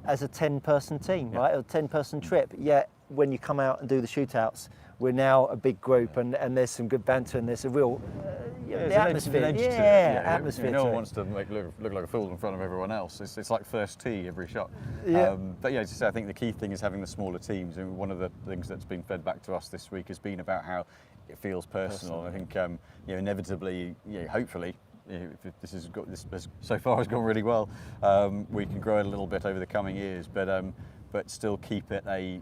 as a 10-person team, right? A 10-person trip. Yet when you come out and do the shootouts, we're now a big group, and there's some good banter, and there's a real the atmosphere. Atmosphere. No one wants to look like a fool in front of everyone else. It's like first tee every shot. But as you say, I think the key thing is having the smaller teams. And one of the things that's been fed back to us this week has been about how it feels personal. I think inevitably, hopefully, if this so far has gone really well, we can grow it a little bit over the coming years, but still keep it a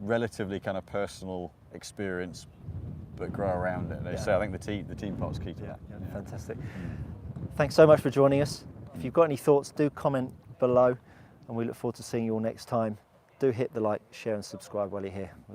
relatively kind of personal experience, but grow around it. So I think the team part's key to that. Fantastic. Thanks so much for joining us. If you've got any thoughts, do comment below, and we look forward to seeing you all next time. Do hit the like, share and subscribe while you're here. We'll